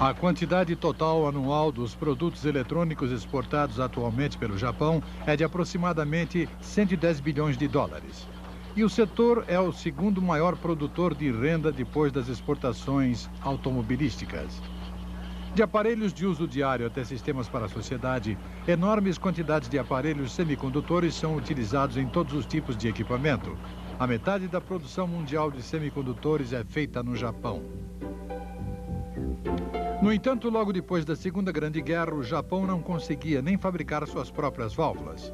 A quantidade total anual dos produtos eletrônicos exportados atualmente pelo Japão é de aproximadamente 110 bilhões de dólares. E o setor é o segundo maior produtor de renda depois das exportações automobilísticas. De aparelhos de uso diário até sistemas para a sociedade, enormes quantidades de aparelhos semicondutores são utilizados em todos os tipos de equipamento. A metade da produção mundial de semicondutores é feita no Japão. No entanto, logo depois da Segunda Grande Guerra, o Japão não conseguia nem fabricar suas próprias válvulas.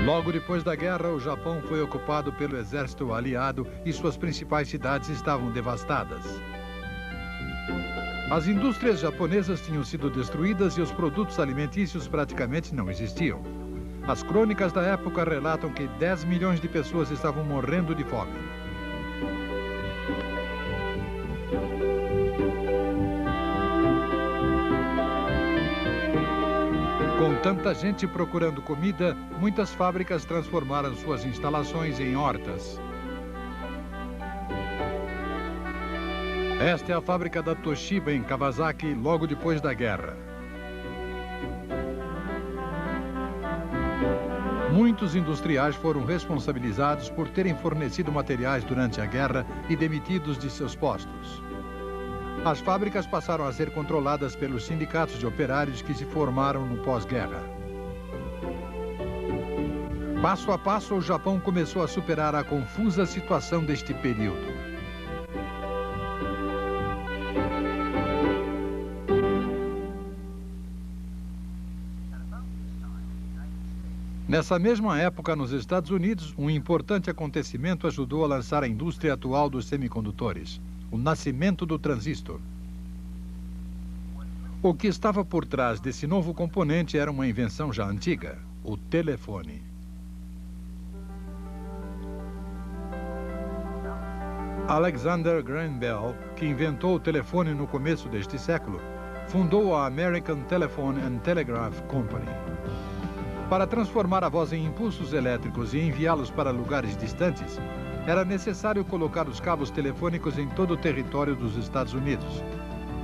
Logo depois da guerra, o Japão foi ocupado pelo exército aliado e suas principais cidades estavam devastadas. As indústrias japonesas tinham sido destruídas e os produtos alimentícios praticamente não existiam. As crônicas da época relatam que 10 milhões de pessoas estavam morrendo de fome. Com tanta gente procurando comida, muitas fábricas transformaram suas instalações em hortas. Esta é a fábrica da Toshiba em Kawasaki, logo depois da guerra. Muitos industriais foram responsabilizados por terem fornecido materiais durante a guerra e demitidos de seus postos. As fábricas passaram a ser controladas pelos sindicatos de operários que se formaram no pós-guerra. Passo a passo, o Japão começou a superar a confusa situação deste período. Nessa mesma época, nos Estados Unidos, um importante acontecimento ajudou a lançar a indústria atual dos semicondutores. O nascimento do transistor. O que estava por trás desse novo componente era uma invenção já antiga, o telefone. Alexander Graham Bell, que inventou o telefone no começo deste século, fundou a American Telephone and Telegraph Company. Para transformar a voz em impulsos elétricos e enviá-los para lugares distantes, era necessário colocar os cabos telefônicos em todo o território dos Estados Unidos.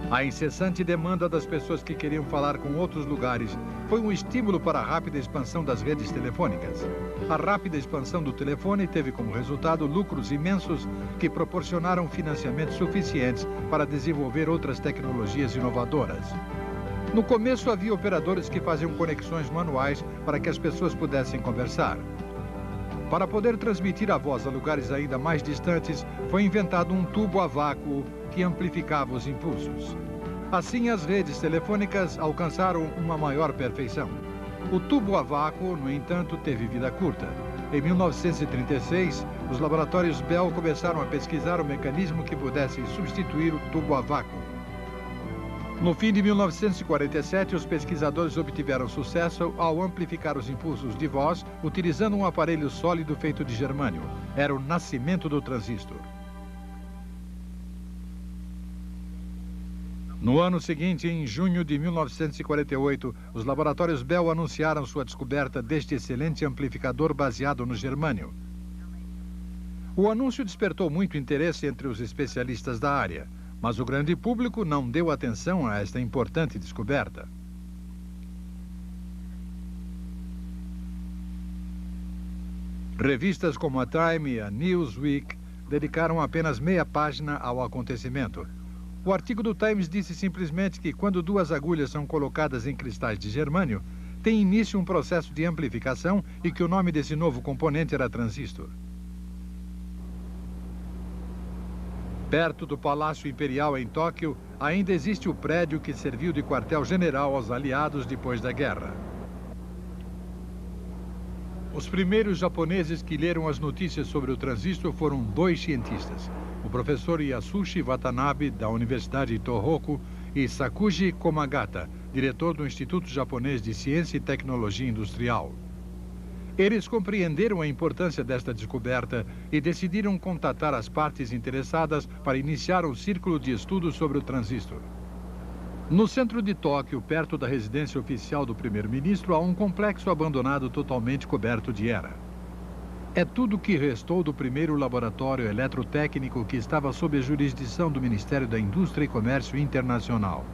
A incessante demanda das pessoas que queriam falar com outros lugares foi um estímulo para a rápida expansão das redes telefônicas. A rápida expansão do telefone teve como resultado lucros imensos que proporcionaram financiamentos suficientes para desenvolver outras tecnologias inovadoras. No começo havia operadores que faziam conexões manuais para que as pessoas pudessem conversar. Para poder transmitir a voz a lugares ainda mais distantes, foi inventado um tubo a vácuo que amplificava os impulsos. Assim, as redes telefônicas alcançaram uma maior perfeição. O tubo a vácuo, no entanto, teve vida curta. Em 1936, os laboratórios Bell começaram a pesquisar um mecanismo que pudesse substituir o tubo a vácuo. No fim de 1947, os pesquisadores obtiveram sucesso ao amplificar os impulsos de voz utilizando um aparelho sólido feito de germânio. Era o nascimento do transistor. No ano seguinte, em junho de 1948, os laboratórios Bell anunciaram sua descoberta deste excelente amplificador baseado no germânio. O anúncio despertou muito interesse entre os especialistas da área. Mas o grande público não deu atenção a esta importante descoberta. Revistas como a Time e a Newsweek dedicaram apenas meia página ao acontecimento. O artigo do Times disse simplesmente que quando duas agulhas são colocadas em cristais de germânio, tem início um processo de amplificação e que o nome desse novo componente era transistor. Perto do Palácio Imperial em Tóquio, ainda existe o prédio que serviu de quartel-general aos aliados depois da guerra. Os primeiros japoneses que leram as notícias sobre o transistor foram dois cientistas, o professor Yasushi Watanabe, da Universidade Tohoku, e Sakuji Komagata, diretor do Instituto Japonês de Ciência e Tecnologia Industrial. Eles compreenderam a importância desta descoberta e decidiram contatar as partes interessadas para iniciar um círculo de estudos sobre o transistor. No centro de Tóquio, perto da residência oficial do primeiro-ministro, há um complexo abandonado totalmente coberto de era. É tudo o que restou do primeiro laboratório eletrotécnico que estava sob a jurisdição do Ministério da Indústria e Comércio Internacional.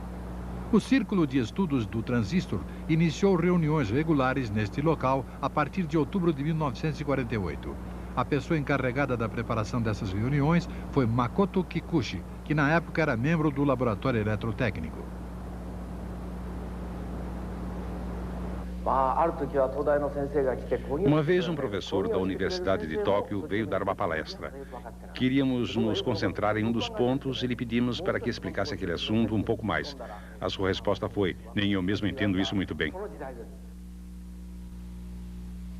O Círculo de Estudos do Transistor iniciou reuniões regulares neste local a partir de outubro de 1948. A pessoa encarregada da preparação dessas reuniões foi Makoto Kikuchi, que na época era membro do laboratório eletrotécnico. Uma vez um professor da Universidade de Tóquio veio dar uma palestra. Queríamos nos concentrar em um dos pontos e lhe pedimos para que explicasse aquele assunto um pouco mais. A sua resposta foi: nem eu mesmo entendo isso muito bem.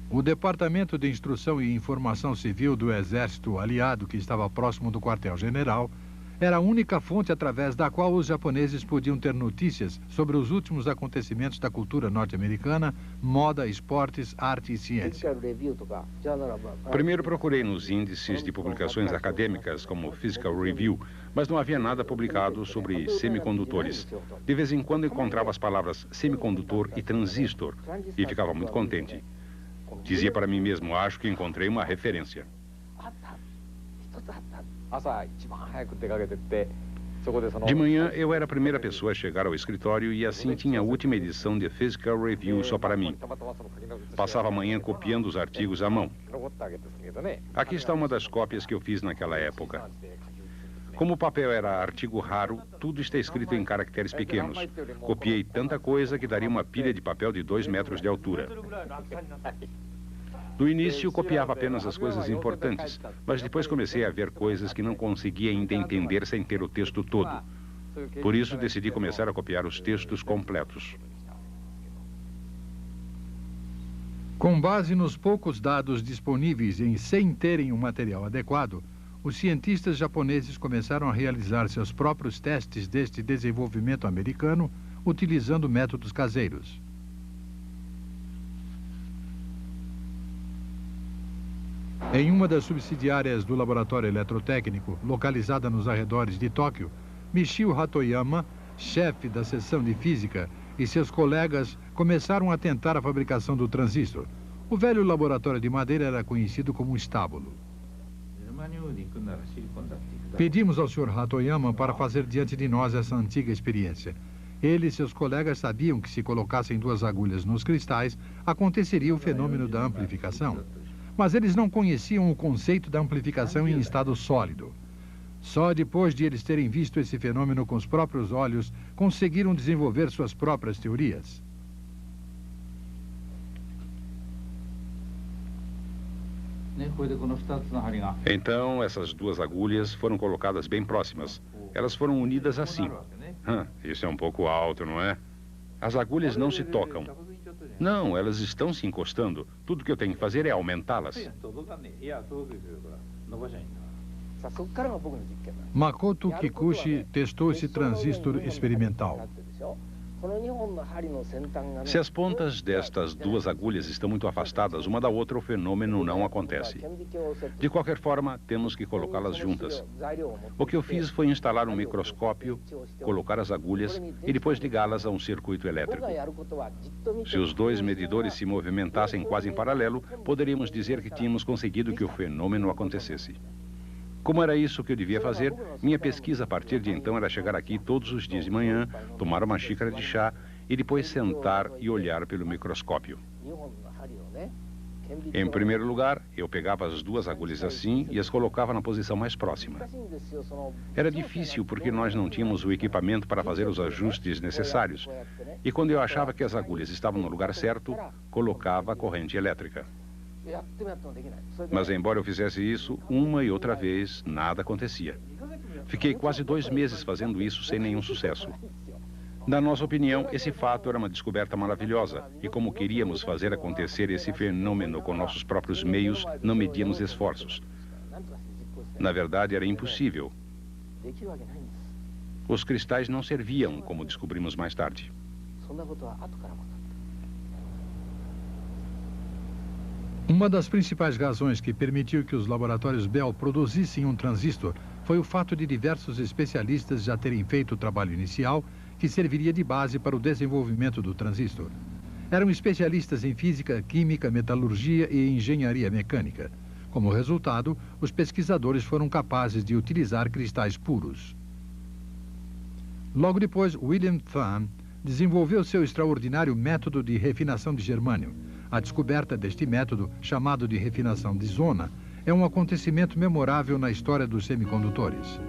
O Departamento de Instrução e Informação Civil do Exército Aliado, que estava próximo do quartel-general, era a única fonte através da qual os japoneses podiam ter notícias sobre os últimos acontecimentos da cultura norte-americana, moda, esportes, arte e ciência. Primeiro procurei nos índices de publicações acadêmicas, como Physical Review, mas não havia nada publicado sobre semicondutores. De vez em quando encontrava as palavras semicondutor e transistor e ficava muito contente. Dizia para mim mesmo: acho que encontrei uma referência. De manhã, eu era a primeira pessoa a chegar ao escritório e assim tinha a última edição de Physical Review só para mim. Passava a manhã copiando os artigos à mão. Aqui está uma das cópias que eu fiz naquela época. Como o papel era artigo raro, tudo está escrito em caracteres pequenos. Copiei tanta coisa que daria uma pilha de papel de 2 metros de altura. No início, copiava apenas as coisas importantes, mas depois comecei a ver coisas que não conseguia ainda entender sem ter o texto todo. Por isso, decidi começar a copiar os textos completos. Com base nos poucos dados disponíveis e sem terem um material adequado, os cientistas japoneses começaram a realizar seus próprios testes deste desenvolvimento americano, utilizando métodos caseiros. Em uma das subsidiárias do laboratório eletrotécnico, localizada nos arredores de Tóquio, Michio Hatoyama, chefe da seção de física, e seus colegas começaram a tentar a fabricação do transistor. O velho laboratório de madeira era conhecido como um estábulo. Pedimos ao Sr. Hatoyama para fazer diante de nós essa antiga experiência. Ele e seus colegas sabiam que se colocassem 2 agulhas nos cristais, aconteceria o fenômeno da amplificação. Mas eles não conheciam o conceito da amplificação em estado sólido. Só depois de eles terem visto esse fenômeno com os próprios olhos, conseguiram desenvolver suas próprias teorias. Então, essas 2 agulhas foram colocadas bem próximas. Elas foram unidas assim. Isso é um pouco alto, não é? As agulhas não se tocam. Não, elas estão se encostando. Tudo que eu tenho que fazer é aumentá-las. Makoto Kikuchi testou esse transistor experimental. Se as pontas destas 2 agulhas estão muito afastadas uma da outra, o fenômeno não acontece. De qualquer forma, temos que colocá-las juntas. O que eu fiz foi instalar um microscópio, colocar as agulhas e depois ligá-las a um circuito elétrico. Se os 2 medidores se movimentassem quase em paralelo, poderíamos dizer que tínhamos conseguido que o fenômeno acontecesse. Como era isso que eu devia fazer, minha pesquisa a partir de então era chegar aqui todos os dias de manhã, tomar uma xícara de chá e depois sentar e olhar pelo microscópio. Em primeiro lugar, eu pegava as 2 agulhas assim e as colocava na posição mais próxima. Era difícil porque nós não tínhamos o equipamento para fazer os ajustes necessários. E quando eu achava que as agulhas estavam no lugar certo, colocava a corrente elétrica. Mas embora eu fizesse isso, uma e outra vez, nada acontecia. Fiquei quase 2 meses fazendo isso sem nenhum sucesso. Na nossa opinião, esse fato era uma descoberta maravilhosa. E como queríamos fazer acontecer esse fenômeno com nossos próprios meios, não medíamos esforços. Na verdade, era impossível. Os cristais não serviam, como descobrimos mais tarde. Uma das principais razões que permitiu que os laboratórios Bell produzissem um transistor foi o fato de diversos especialistas já terem feito o trabalho inicial que serviria de base para o desenvolvimento do transistor. Eram especialistas em física, química, metalurgia e engenharia mecânica. Como resultado, os pesquisadores foram capazes de utilizar cristais puros. Logo depois, William Thun desenvolveu seu extraordinário método de refinação de germânio. A descoberta deste método, chamado de refinação de zona, é um acontecimento memorável na história dos semicondutores.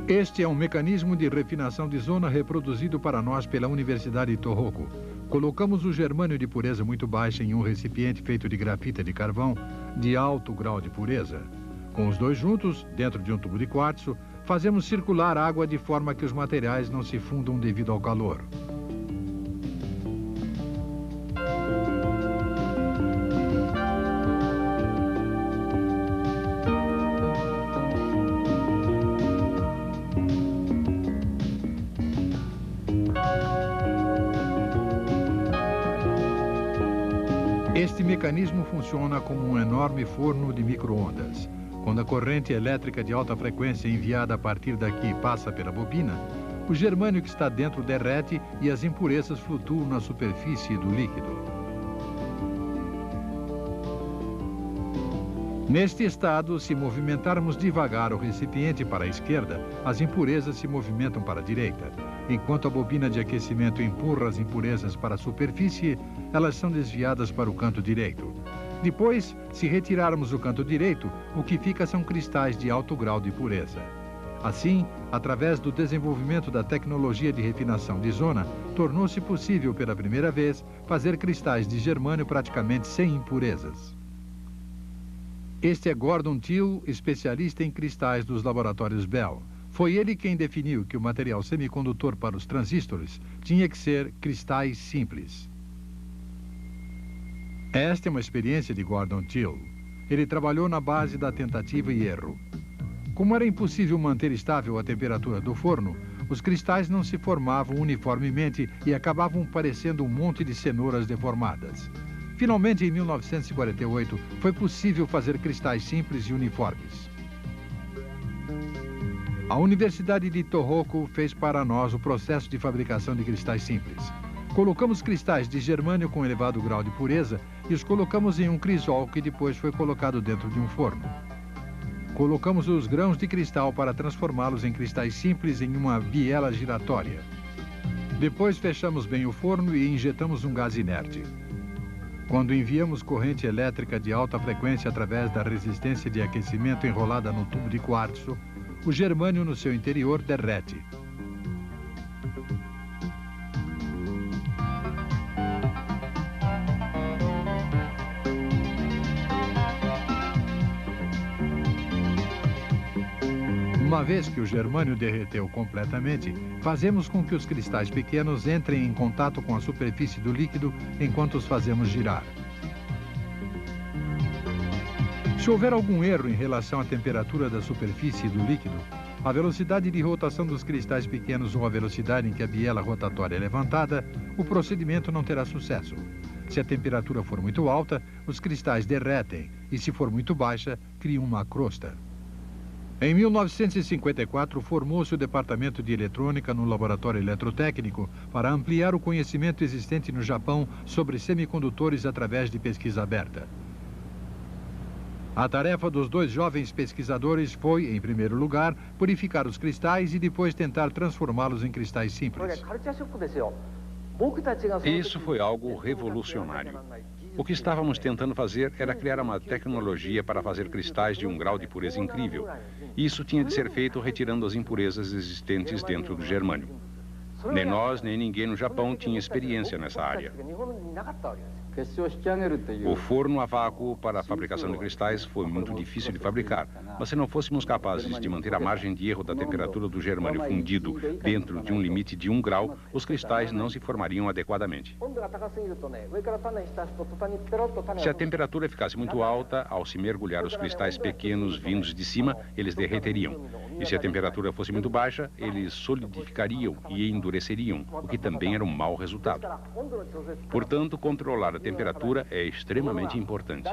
Este é um mecanismo de refinação de zona reproduzido para nós pela Universidade de Tohoku. Colocamos o germânio de pureza muito baixa em um recipiente feito de grafita de carvão de alto grau de pureza. Com os dois juntos, dentro de um tubo de quartzo, fazemos circular água de forma que os materiais não se fundam devido ao calor. Este mecanismo funciona como um enorme forno de micro-ondas. Quando a corrente elétrica de alta frequência enviada a partir daqui passa pela bobina, o germânio que está dentro derrete e as impurezas flutuam na superfície do líquido. Neste estado, se movimentarmos devagar o recipiente para a esquerda, as impurezas se movimentam para a direita. Enquanto a bobina de aquecimento empurra as impurezas para a superfície, elas são desviadas para o canto direito. Depois, se retirarmos o canto direito, o que fica são cristais de alto grau de pureza. Assim, através do desenvolvimento da tecnologia de refinação de zona, tornou-se possível pela primeira vez fazer cristais de germânio praticamente sem impurezas. Este é Gordon Till, especialista em cristais dos laboratórios Bell. Foi ele quem definiu que o material semicondutor para os transistores tinha que ser cristais simples. Esta é uma experiência de Gordon Till. Ele trabalhou na base da tentativa e erro. Como era impossível manter estável a temperatura do forno, os cristais não se formavam uniformemente e acabavam parecendo um monte de cenouras deformadas. Finalmente, em 1948, foi possível fazer cristais simples e uniformes. A Universidade de Tohoku fez para nós o processo de fabricação de cristais simples. Colocamos cristais de germânio com elevado grau de pureza e os colocamos em um crisol que depois foi colocado dentro de um forno. Colocamos os grãos de cristal para transformá-los em cristais simples em uma biela giratória. Depois fechamos bem o forno e injetamos um gás inerte. Quando enviamos corrente elétrica de alta frequência através da resistência de aquecimento enrolada no tubo de quartzo, o germânio no seu interior derrete. Uma vez que o germânio derreteu completamente, fazemos com que os cristais pequenos entrem em contato com a superfície do líquido enquanto os fazemos girar. Se houver algum erro em relação à temperatura da superfície do líquido, a velocidade de rotação dos cristais pequenos ou a velocidade em que a biela rotatória é levantada, o procedimento não terá sucesso. Se a temperatura for muito alta, os cristais derretem e, se for muito baixa, criam uma crosta. Em 1954, formou-se o Departamento de Eletrônica no Laboratório Eletrotécnico para ampliar o conhecimento existente no Japão sobre semicondutores através de pesquisa aberta. A tarefa dos dois jovens pesquisadores foi, em primeiro lugar, purificar os cristais e depois tentar transformá-los em cristais simples. Isso foi algo revolucionário. O que estávamos tentando fazer era criar uma tecnologia para fazer cristais de um grau de pureza incrível. Isso tinha de ser feito retirando as impurezas existentes dentro do germânio. Nem nós, nem ninguém no Japão tinha experiência nessa área. O forno a vácuo para a fabricação de cristais foi muito difícil de fabricar, mas se não fôssemos capazes de manter a margem de erro da temperatura do germânio fundido dentro de um limite de 1 grau, os cristais não se formariam adequadamente. Se a temperatura ficasse muito alta, ao se mergulhar os cristais pequenos vindos de cima, eles derreteriam. E se a temperatura fosse muito baixa, eles solidificariam e endureceriam, o que também era um mau resultado. Portanto, controlar a temperatura é extremamente importante.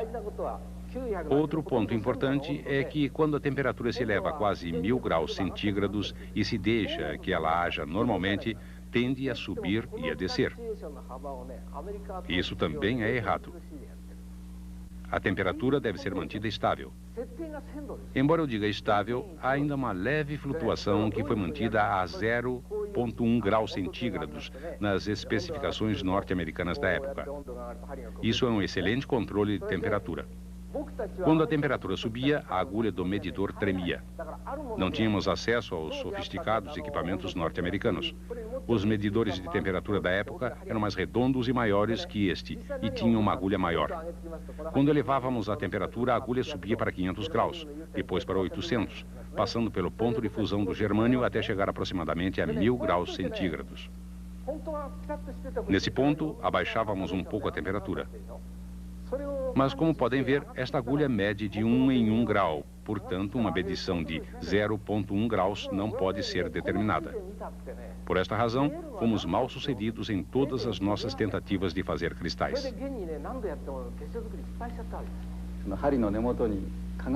Outro ponto importante é que quando a temperatura se eleva a quase 1000 graus centígrados e se deixa que ela haja normalmente, tende a subir e a descer. Isso também é errado. A temperatura deve ser mantida estável. Embora eu diga estável, há ainda uma leve flutuação que foi mantida a 0,1 graus centígrados nas especificações norte-americanas da época. Isso é um excelente controle de temperatura. Quando a temperatura subia, a agulha do medidor tremia. Não tínhamos acesso aos sofisticados equipamentos norte-americanos. Os medidores de temperatura da época eram mais redondos e maiores que este, e tinham uma agulha maior. Quando elevávamos a temperatura, a agulha subia para 500 graus, depois para 800, passando pelo ponto de fusão do germânio até chegar aproximadamente a 1000 graus centígrados. Nesse ponto, abaixávamos um pouco a temperatura. Mas, como podem ver, esta agulha mede de 1 em 1 grau. Portanto, uma medição de 0,1 graus não pode ser determinada. Por esta razão, fomos mal sucedidos em todas as nossas tentativas de fazer cristais.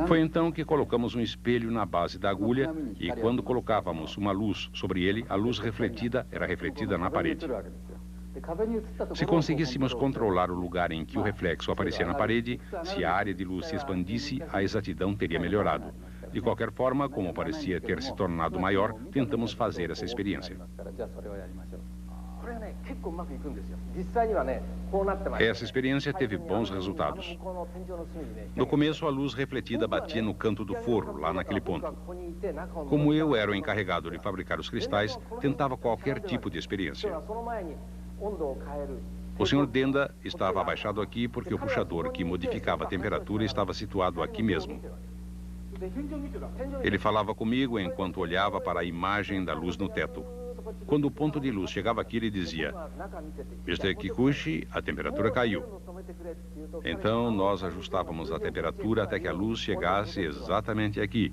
Foi então que colocamos um espelho na base da agulha e, quando colocávamos uma luz sobre ele, a luz refletida era refletida na parede. Se conseguíssemos controlar o lugar em que o reflexo aparecia na parede, se a área de luz se expandisse, a exatidão teria melhorado. De qualquer forma, como parecia ter se tornado maior, tentamos fazer essa experiência. Essa experiência teve bons resultados. No começo, a luz refletida batia no canto do forro, lá naquele ponto. Como eu era o encarregado de fabricar os cristais, tentava qualquer tipo de experiência. O Sr. Denda estava abaixado aqui porque o puxador que modificava a temperatura estava situado aqui mesmo. Ele falava comigo enquanto olhava para a imagem da luz no teto. Quando o ponto de luz chegava aqui, ele dizia: Mr. Kikuchi, a temperatura caiu. Então, nós ajustávamos a temperatura até que a luz chegasse exatamente aqui.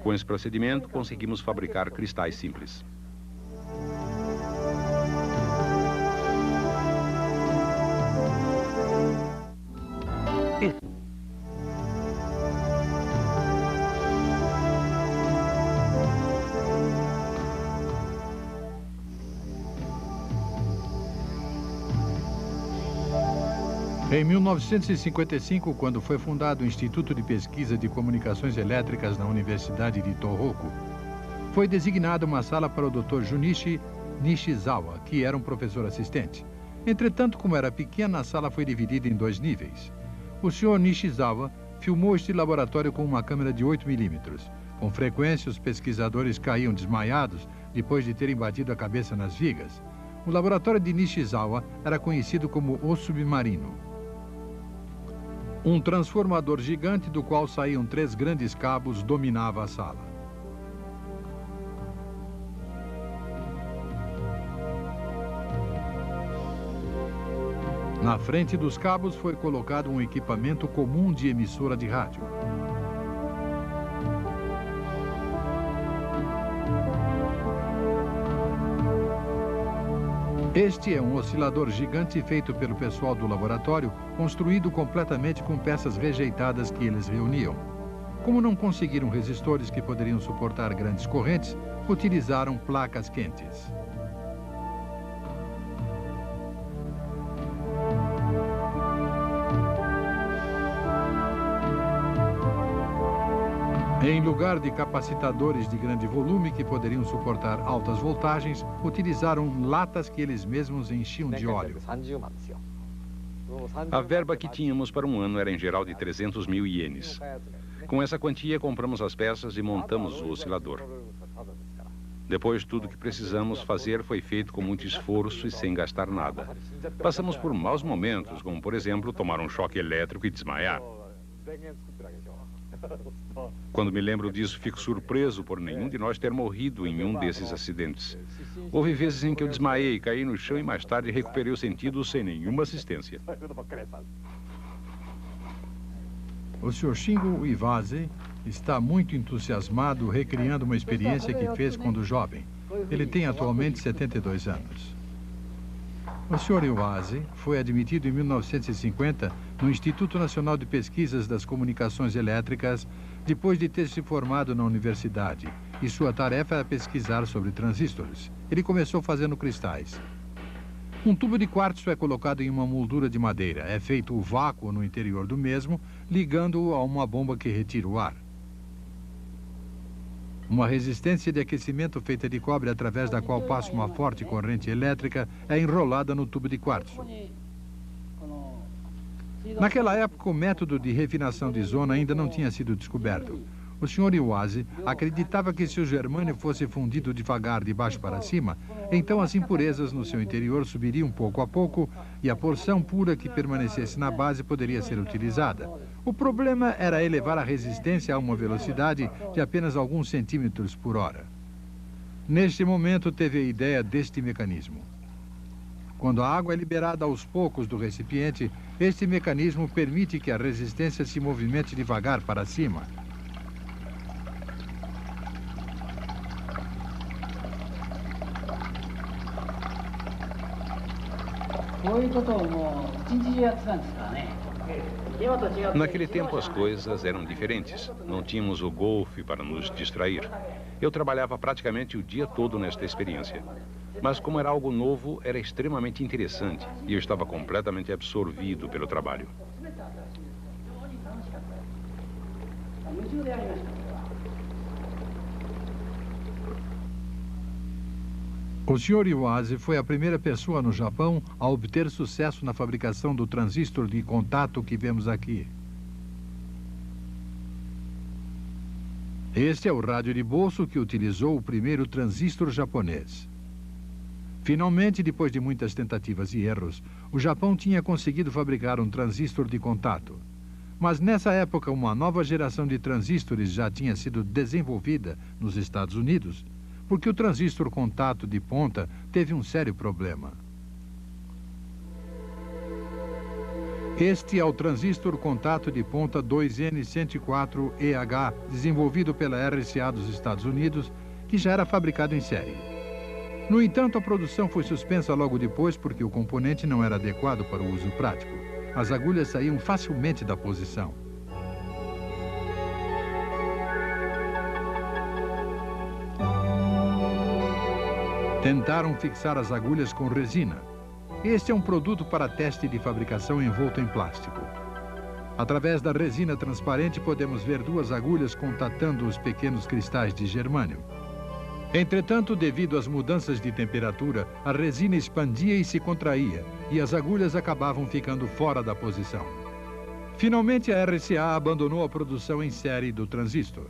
Com esse procedimento, conseguimos fabricar cristais simples. Em 1955, quando foi fundado o Instituto de Pesquisa de Comunicações Elétricas na Universidade de Tohoku, foi designada uma sala para o Dr. Junichi Nishizawa, que era um professor assistente. Entretanto, como era pequena, a sala foi dividida em 2 níveis. O Sr. Nishizawa filmou este laboratório com uma câmera de 8 milímetros. Com frequência, os pesquisadores caíam desmaiados depois de terem batido a cabeça nas vigas. O laboratório de Nishizawa era conhecido como o submarino. Um transformador gigante do qual saíam 3 grandes cabos dominava a sala. Na frente dos cabos foi colocado um equipamento comum de emissora de rádio. Este é um oscilador gigante feito pelo pessoal do laboratório, construído completamente com peças rejeitadas que eles reuniam. Como não conseguiram resistores que poderiam suportar grandes correntes, utilizaram placas quentes. Em lugar de capacitadores de grande volume que poderiam suportar altas voltagens, utilizaram latas que eles mesmos enchiam de óleo. A verba que tínhamos para um ano era em geral de 300 mil ienes. Com essa quantia, compramos as peças e montamos o oscilador. Depois, tudo que precisamos fazer foi feito com muito esforço e sem gastar nada. Passamos por maus momentos, como, por exemplo, tomar um choque elétrico e desmaiar. Quando me lembro disso, fico surpreso por nenhum de nós ter morrido em um desses acidentes. Houve vezes em que eu desmaiei, caí no chão e mais tarde recuperei os sentidos sem nenhuma assistência. O Sr. Shingo Iwase está muito entusiasmado recriando uma experiência que fez quando jovem. Ele tem atualmente 72 anos. O Sr. Iwase foi admitido em 1950 no Instituto Nacional de Pesquisas das Comunicações Elétricas, depois de ter se formado na universidade, e sua tarefa era pesquisar sobre transistores. Ele começou fazendo cristais. Um tubo de quartzo é colocado em uma moldura de madeira. É feito o vácuo no interior do mesmo, ligando-o a uma bomba que retira o ar. Uma resistência de aquecimento feita de cobre através da qual passa uma forte corrente elétrica é enrolada no tubo de quartzo. Naquela época, o método de refinação de zona ainda não tinha sido descoberto. O Sr. Iwase acreditava que se o germânio fosse fundido devagar de baixo para cima, então as impurezas no seu interior subiriam pouco a pouco e a porção pura que permanecesse na base poderia ser utilizada. O problema era elevar a resistência a uma velocidade de apenas alguns centímetros por hora. Neste momento, teve a ideia deste mecanismo. Quando a água é liberada aos poucos do recipiente, este mecanismo permite que a resistência se movimente devagar para cima. Naquele tempo as coisas eram diferentes. Não tínhamos o golfe para nos distrair. Eu trabalhava praticamente o dia todo nesta experiência. Mas como era algo novo, era extremamente interessante e eu estava completamente absorvido pelo trabalho. O Sr. Iwase foi a primeira pessoa no Japão a obter sucesso na fabricação do transistor de contato que vemos aqui. Este é o rádio de bolso que utilizou o primeiro transistor japonês. Finalmente, depois de muitas tentativas e erros, o Japão tinha conseguido fabricar um transistor de contato. Mas nessa época, uma nova geração de transistores já tinha sido desenvolvida nos Estados Unidos, porque o transistor contato de ponta teve um sério problema. Este é o transistor contato de ponta 2N104EH, desenvolvido pela RCA dos Estados Unidos, que já era fabricado em série. No entanto, a produção foi suspensa logo depois porque o componente não era adequado para o uso prático. As agulhas saíam facilmente da posição. Tentaram fixar as agulhas com resina. Este é um produto para teste de fabricação envolto em plástico. Através da resina transparente, podemos ver duas agulhas contatando os pequenos cristais de germânio. Entretanto, devido às mudanças de temperatura, a resina expandia e se contraía, e as agulhas acabavam ficando fora da posição. Finalmente, a RCA abandonou a produção em série do transistor.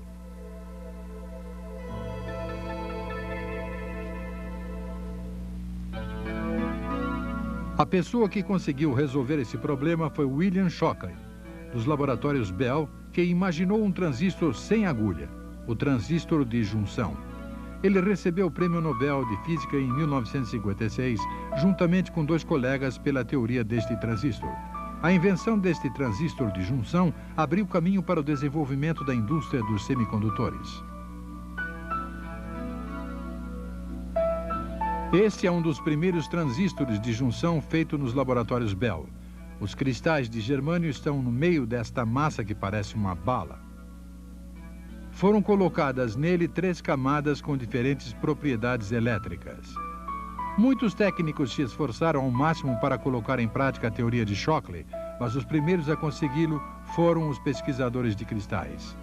A pessoa que conseguiu resolver esse problema foi William Shockley, dos laboratórios Bell, que imaginou um transistor sem agulha, o transistor de junção. Ele recebeu o Prêmio Nobel de Física em 1956, juntamente com dois colegas, pela teoria deste transistor. A invenção deste transistor de junção abriu caminho para o desenvolvimento da indústria dos semicondutores. Este é um dos primeiros transistores de junção feito nos laboratórios Bell. Os cristais de germânio estão no meio desta massa que parece uma bala. Foram colocadas nele 3 camadas com diferentes propriedades elétricas. Muitos técnicos se esforçaram ao máximo para colocar em prática a teoria de Shockley, mas os primeiros a consegui-lo foram os pesquisadores de cristais.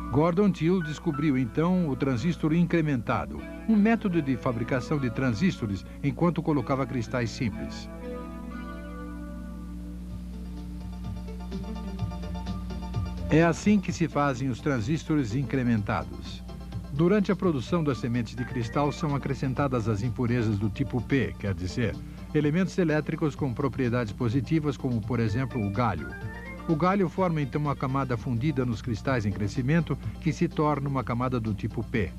Gordon Till descobriu então o transistor incrementado, um método de fabricação de transistores enquanto colocava cristais simples. É assim que se fazem os transistores incrementados. Durante a produção das sementes de cristal são acrescentadas as impurezas do tipo P, quer dizer, elementos elétricos com propriedades positivas, como por exemplo o galho. O galho forma então uma camada fundida nos cristais em crescimento, que se torna uma camada do tipo P.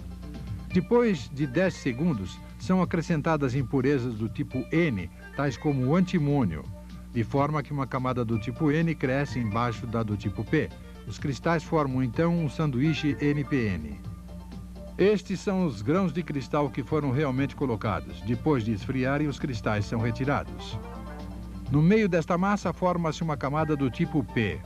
Depois de 10 segundos, são acrescentadas impurezas do tipo N, tais como o antimônio, de forma que uma camada do tipo N cresce embaixo da do tipo P. Os cristais formam então um sanduíche NPN. Estes são os grãos de cristal que foram realmente colocados. Depois de esfriarem, os cristais são retirados. No meio desta massa forma-se uma camada do tipo P.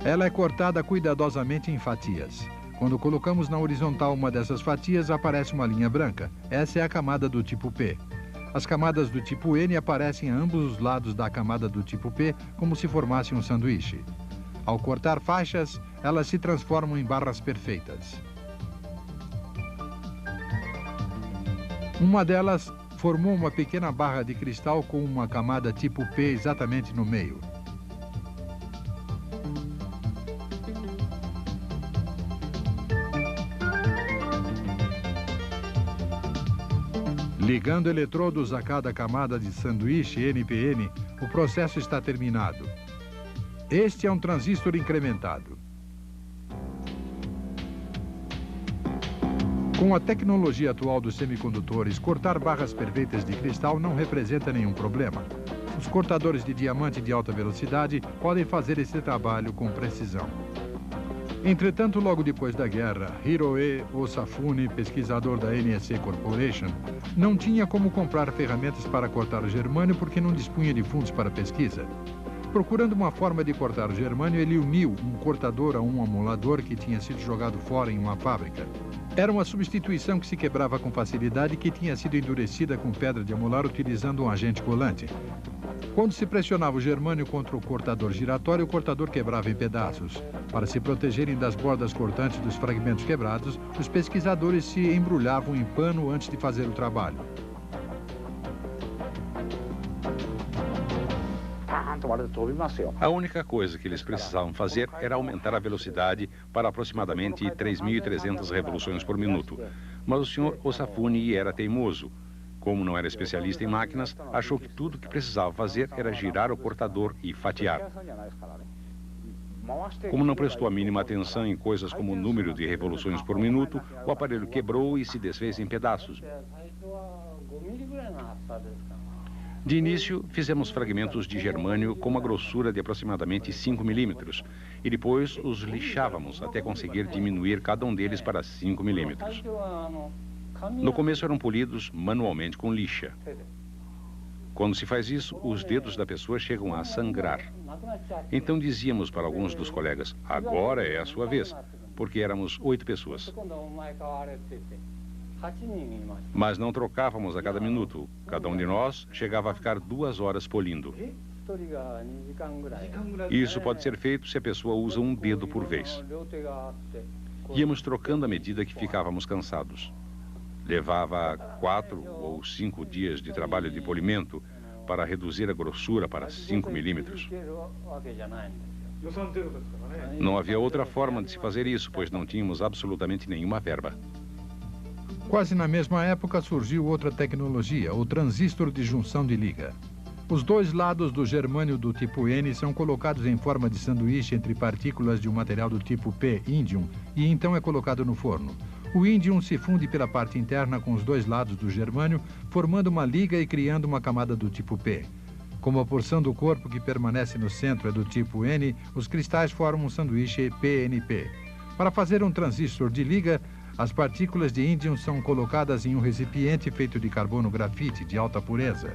Ela é cortada cuidadosamente em fatias. Quando colocamos na horizontal uma dessas fatias, aparece uma linha branca. Essa é a camada do tipo P. As camadas do tipo N aparecem a ambos os lados da camada do tipo P, como se formasse um sanduíche. Ao cortar faixas, elas se transformam em barras perfeitas. Uma delas formou uma pequena barra de cristal com uma camada tipo P exatamente no meio. Ligando eletrodos a cada camada de sanduíche NPN, o processo está terminado. Este é um transistor incrementado. Com a tecnologia atual dos semicondutores, cortar barras perfeitas de cristal não representa nenhum problema. Os cortadores de diamante de alta velocidade podem fazer esse trabalho com precisão. Entretanto, logo depois da guerra, Hiroe Osafune, pesquisador da NSC Corporation, não tinha como comprar ferramentas para cortar o germânio porque não dispunha de fundos para pesquisa. Procurando uma forma de cortar o germânio, ele uniu um cortador a um amolador que tinha sido jogado fora em uma fábrica. Era uma substituição que se quebrava com facilidade e que tinha sido endurecida com pedra de amolar utilizando um agente colante. Quando se pressionava o germânio contra o cortador giratório, o cortador quebrava em pedaços. Para se protegerem das bordas cortantes dos fragmentos quebrados, os pesquisadores se embrulhavam em pano antes de fazer o trabalho. A única coisa que eles precisavam fazer era aumentar a velocidade para aproximadamente 3.300 revoluções por minuto. Mas o Sr. Osafune era teimoso. Como não era especialista em máquinas, achou que tudo que precisava fazer era girar o cortador e fatiar. Como não prestou a mínima atenção em coisas como o número de revoluções por minuto, o aparelho quebrou e se desfez em pedaços. De início, fizemos fragmentos de germânio com uma grossura de aproximadamente 5 milímetros e depois os lixávamos até conseguir diminuir cada um deles para 5 milímetros. No começo eram polidos manualmente com lixa. Quando se faz isso, os dedos da pessoa chegam a sangrar. Então dizíamos para alguns dos colegas, agora é a sua vez, porque éramos 8 pessoas. Mas não trocávamos a cada minuto. Cada um de nós chegava a ficar 2 horas polindo. Isso pode ser feito se a pessoa usa um dedo por vez. Íamos trocando à medida que ficávamos cansados. Levava 4 ou 5 dias de trabalho de polimento para reduzir a grossura para 5 milímetros. Não havia outra forma de se fazer isso, pois não tínhamos absolutamente nenhuma verba. Quase na mesma época surgiu outra tecnologia, o transistor de junção de liga. Os dois lados do germânio do tipo N são colocados em forma de sanduíche entre partículas de um material do tipo P, índium, e então é colocado no forno. O índium se funde pela parte interna com os dois lados do germânio, formando uma liga e criando uma camada do tipo P. Como a porção do corpo que permanece no centro é do tipo N, os cristais formam um sanduíche PNP. Para fazer um transistor de liga, as partículas de índium são colocadas em um recipiente feito de carbono grafite de alta pureza.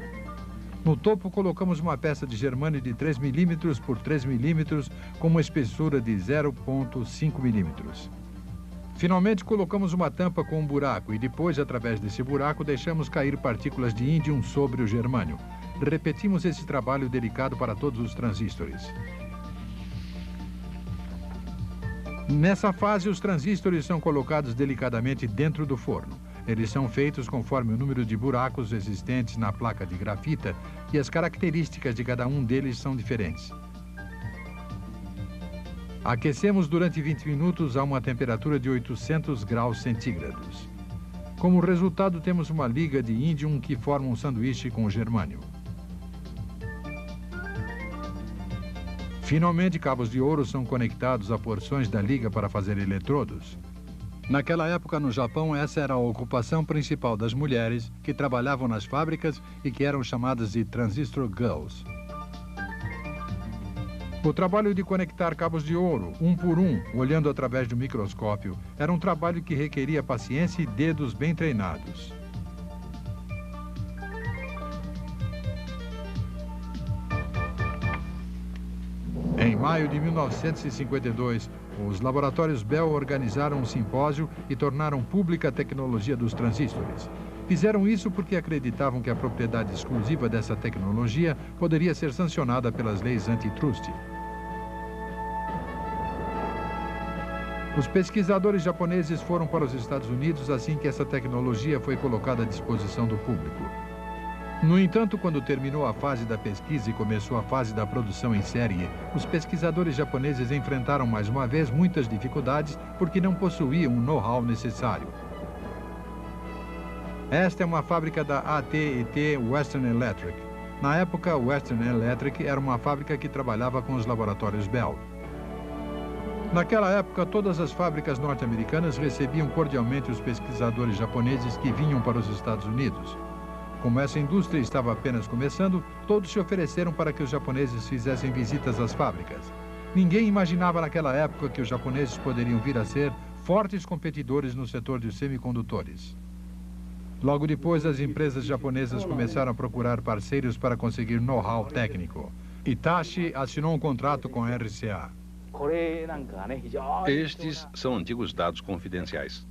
No topo, colocamos uma peça de germânio de 3 milímetros por 3 milímetros com uma espessura de 0,5 milímetros. Finalmente, colocamos uma tampa com um buraco e depois, através desse buraco, deixamos cair partículas de índium sobre o germânio. Repetimos esse trabalho delicado para todos os transistores. Nessa fase, os transistores são colocados delicadamente dentro do forno. Eles são feitos conforme o número de buracos existentes na placa de grafita e as características de cada um deles são diferentes. Aquecemos durante 20 minutos a uma temperatura de 800 graus centígrados. Como resultado, temos uma liga de índium que forma um sanduíche com o germânio. Finalmente, cabos de ouro são conectados a porções da liga para fazer eletrodos. Naquela época, no Japão, essa era a ocupação principal das mulheres que trabalhavam nas fábricas e que eram chamadas de transistor girls. O trabalho de conectar cabos de ouro, um por um, olhando através do microscópio, era um trabalho que requeria paciência e dedos bem treinados. Em maio de 1952, os laboratórios Bell organizaram um simpósio e tornaram pública a tecnologia dos transistores. Fizeram isso porque acreditavam que a propriedade exclusiva dessa tecnologia poderia ser sancionada pelas leis antitrust. Os pesquisadores japoneses foram para os Estados Unidos assim que essa tecnologia foi colocada à disposição do público. No entanto, quando terminou a fase da pesquisa e começou a fase da produção em série, os pesquisadores japoneses enfrentaram mais uma vez muitas dificuldades porque não possuíam o know-how necessário. Esta é uma fábrica da AT&T Western Electric. Na época, Western Electric era uma fábrica que trabalhava com os laboratórios Bell. Naquela época, todas as fábricas norte-americanas recebiam cordialmente os pesquisadores japoneses que vinham para os Estados Unidos. Como essa indústria estava apenas começando, todos se ofereceram para que os japoneses fizessem visitas às fábricas. Ninguém imaginava naquela época que os japoneses poderiam vir a ser fortes competidores no setor de semicondutores. Logo depois, as empresas japonesas começaram a procurar parceiros para conseguir know-how técnico. Hitachi assinou um contrato com a RCA. Estes são antigos dados confidenciais.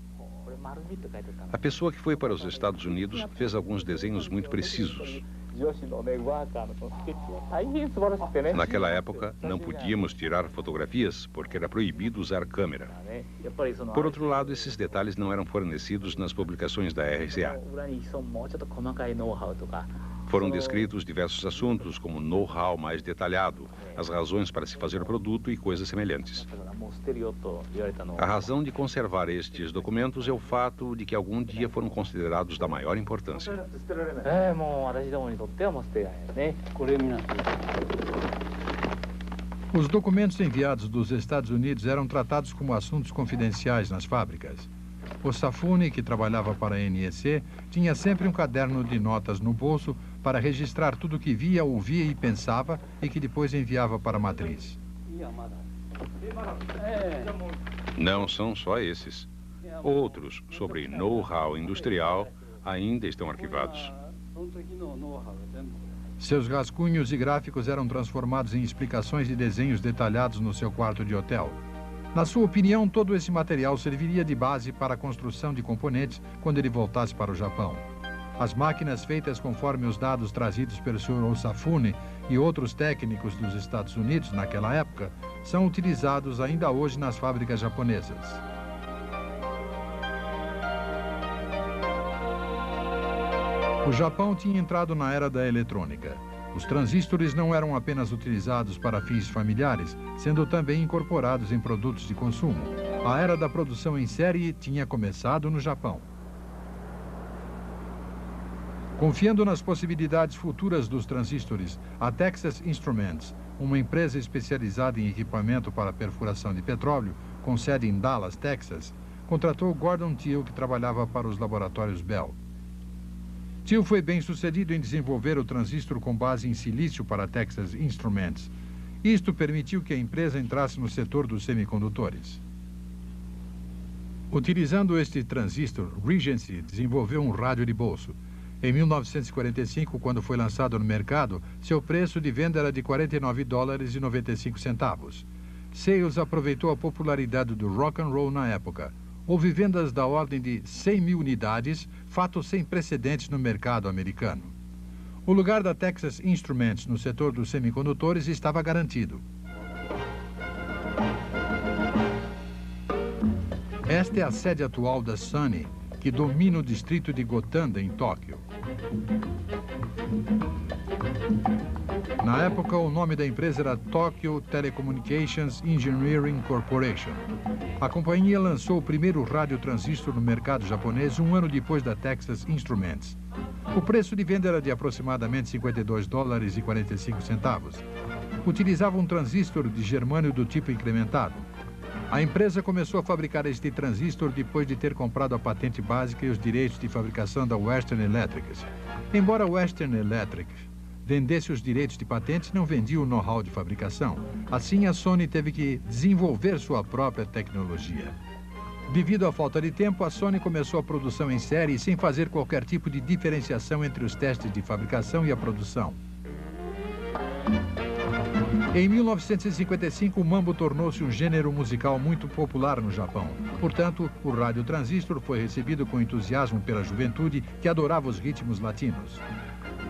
A pessoa que foi para os Estados Unidos fez alguns desenhos muito precisos. Naquela época, não podíamos tirar fotografias porque era proibido usar câmera. Por outro lado, esses detalhes não eram fornecidos nas publicações da RCA. Foram descritos diversos assuntos, como know-how mais detalhado, as razões para se fazer o produto e coisas semelhantes. A razão de conservar estes documentos é o fato de que algum dia foram considerados da maior importância. Os documentos enviados dos Estados Unidos eram tratados como assuntos confidenciais nas fábricas. O Safune, que trabalhava para a NEC, tinha sempre um caderno de notas no bolso para registrar tudo o que via, ouvia e pensava e que depois enviava para a matriz. Não são só esses. Outros, sobre know-how industrial, ainda estão arquivados. Seus rascunhos e gráficos eram transformados em explicações e desenhos detalhados no seu quarto de hotel. Na sua opinião, todo esse material serviria de base para a construção de componentes quando ele voltasse para o Japão. As máquinas feitas conforme os dados trazidos pelo Sr. Osafune e outros técnicos dos Estados Unidos naquela época são utilizados ainda hoje nas fábricas japonesas. O Japão tinha entrado na era da eletrônica. Os transistores não eram apenas utilizados para fins familiares, sendo também incorporados em produtos de consumo. A era da produção em série tinha começado no Japão. Confiando nas possibilidades futuras dos transistores, a Texas Instruments, uma empresa especializada em equipamento para perfuração de petróleo, com sede em Dallas, Texas, contratou Gordon Thiel, que trabalhava para os laboratórios Bell. Thiel foi bem sucedido em desenvolver o transistor com base em silício para a Texas Instruments. Isto permitiu que a empresa entrasse no setor dos semicondutores. Utilizando este transistor, Regency desenvolveu um rádio de bolso. Em 1945, quando foi lançado no mercado, seu preço de venda era de $49,95. Sales aproveitou a popularidade do rock and roll na época. Houve vendas da ordem de 100 mil unidades, fato sem precedentes no mercado americano. O lugar da Texas Instruments no setor dos semicondutores estava garantido. Esta é a sede atual da Sony, que domina o distrito de Gotanda, em Tóquio. Na época, o nome da empresa era Tokyo Telecommunications Engineering Corporation. A companhia lançou o primeiro radiotransistor no mercado japonês um ano depois da Texas Instruments. O preço de venda era de aproximadamente $52,45. Utilizava um transistor de germânio do tipo incrementado. A empresa começou a fabricar este transistor depois de ter comprado a patente básica e os direitos de fabricação da Western Electric. Embora a Western Electric vendesse os direitos de patentes, não vendia o know-how de fabricação. Assim, a Sony teve que desenvolver sua própria tecnologia. Devido à falta de tempo, a Sony começou a produção em série sem fazer qualquer tipo de diferenciação entre os testes de fabricação e a produção. Em 1955, o mambo tornou-se um gênero musical muito popular no Japão. Portanto, o rádio transistor foi recebido com entusiasmo pela juventude que adorava os ritmos latinos.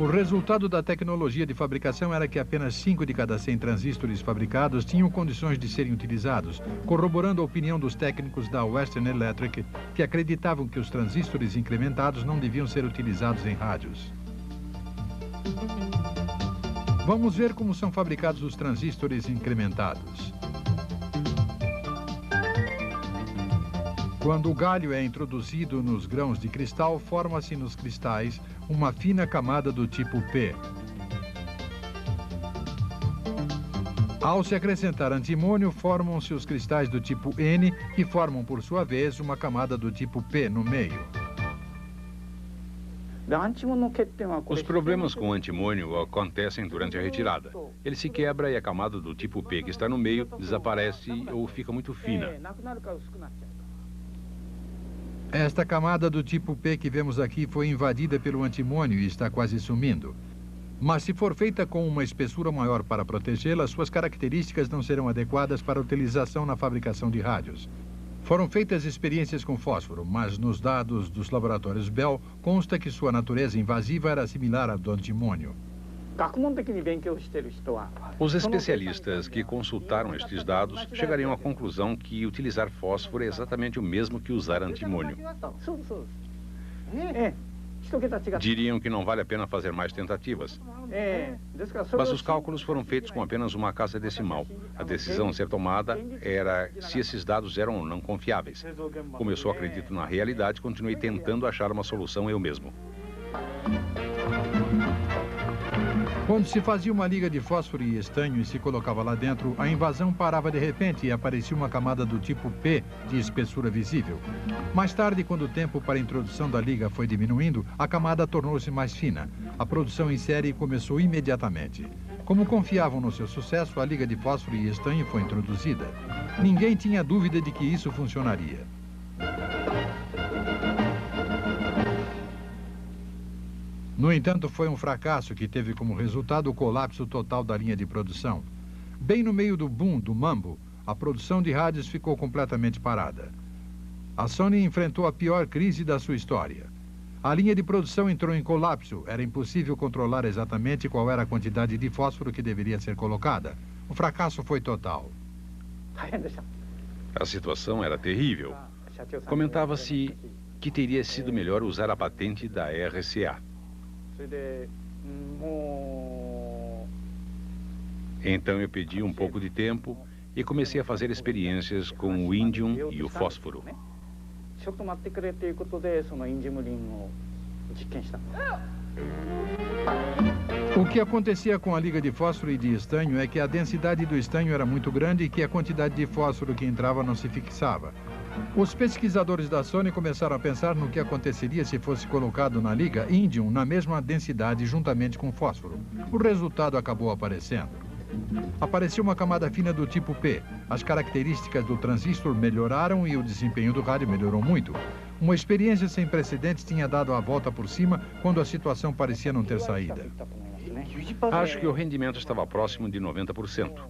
O resultado da tecnologia de fabricação era que apenas 5 de cada 100 transistores fabricados tinham condições de serem utilizados, corroborando a opinião dos técnicos da Western Electric, que acreditavam que os transistores incrementados não deviam ser utilizados em rádios. Vamos ver como são fabricados os transistores incrementados. Quando o galho é introduzido nos grãos de cristal, forma-se nos cristais uma fina camada do tipo P. Ao se acrescentar antimônio, formam-se os cristais do tipo N, que formam, por sua vez, uma camada do tipo P no meio. Os problemas com o antimônio acontecem durante a retirada. Ele se quebra e a camada do tipo P que está no meio desaparece ou fica muito fina. Esta camada do tipo P que vemos aqui foi invadida pelo antimônio e está quase sumindo. Mas se for feita com uma espessura maior para protegê-la, suas características não serão adequadas para utilização na fabricação de rádios. Foram feitas experiências com fósforo, mas nos dados dos laboratórios Bell consta que sua natureza invasiva era similar à do antimônio. Os especialistas que consultaram estes dados chegariam à conclusão que utilizar fósforo é exatamente o mesmo que usar antimônio. Diriam que não vale a pena fazer mais tentativas. Mas os cálculos foram feitos com apenas uma casa decimal. A decisão a ser tomada era se esses dados eram ou não confiáveis. Como eu só acredito na realidade, continuei tentando achar uma solução eu mesmo. Quando se fazia uma liga de fósforo e estanho e se colocava lá dentro, a invasão parava de repente e aparecia uma camada do tipo P de espessura visível. Mais tarde, quando o tempo para a introdução da liga foi diminuindo, a camada tornou-se mais fina. A produção em série começou imediatamente. Como confiavam no seu sucesso, a liga de fósforo e estanho foi introduzida. Ninguém tinha dúvida de que isso funcionaria. No entanto, foi um fracasso que teve como resultado o colapso total da linha de produção. Bem no meio do boom do mambo, a produção de rádios ficou completamente parada. A Sony enfrentou a pior crise da sua história. A linha de produção entrou em colapso. Era impossível controlar exatamente qual era a quantidade de fósforo que deveria ser colocada. O fracasso foi total. A situação era terrível. Comentava-se que teria sido melhor usar a patente da RCA. Então eu pedi um pouco de tempo e comecei a fazer experiências com o índium e o fósforo. O que acontecia com a liga de fósforo e de estanho é que a densidade do estanho era muito grande e que a quantidade de fósforo que entrava não se fixava. Os pesquisadores da Sony começaram a pensar no que aconteceria se fosse colocado na liga índium na mesma densidade juntamente com fósforo. O resultado acabou aparecendo. Apareceu uma camada fina do tipo P. As características do transistor melhoraram e o desempenho do rádio melhorou muito. Uma experiência sem precedentes tinha dado a volta por cima quando a situação parecia não ter saída. Acho que o rendimento estava próximo de 90%.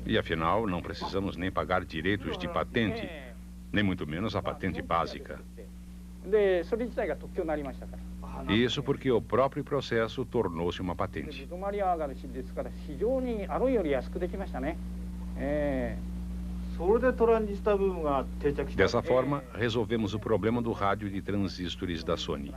E afinal, não precisamos nem pagar direitos de patente, nem muito menos a patente básica. Isso porque o próprio processo tornou-se uma patente. Dessa forma, resolvemos o problema do rádio de transistores da Sony.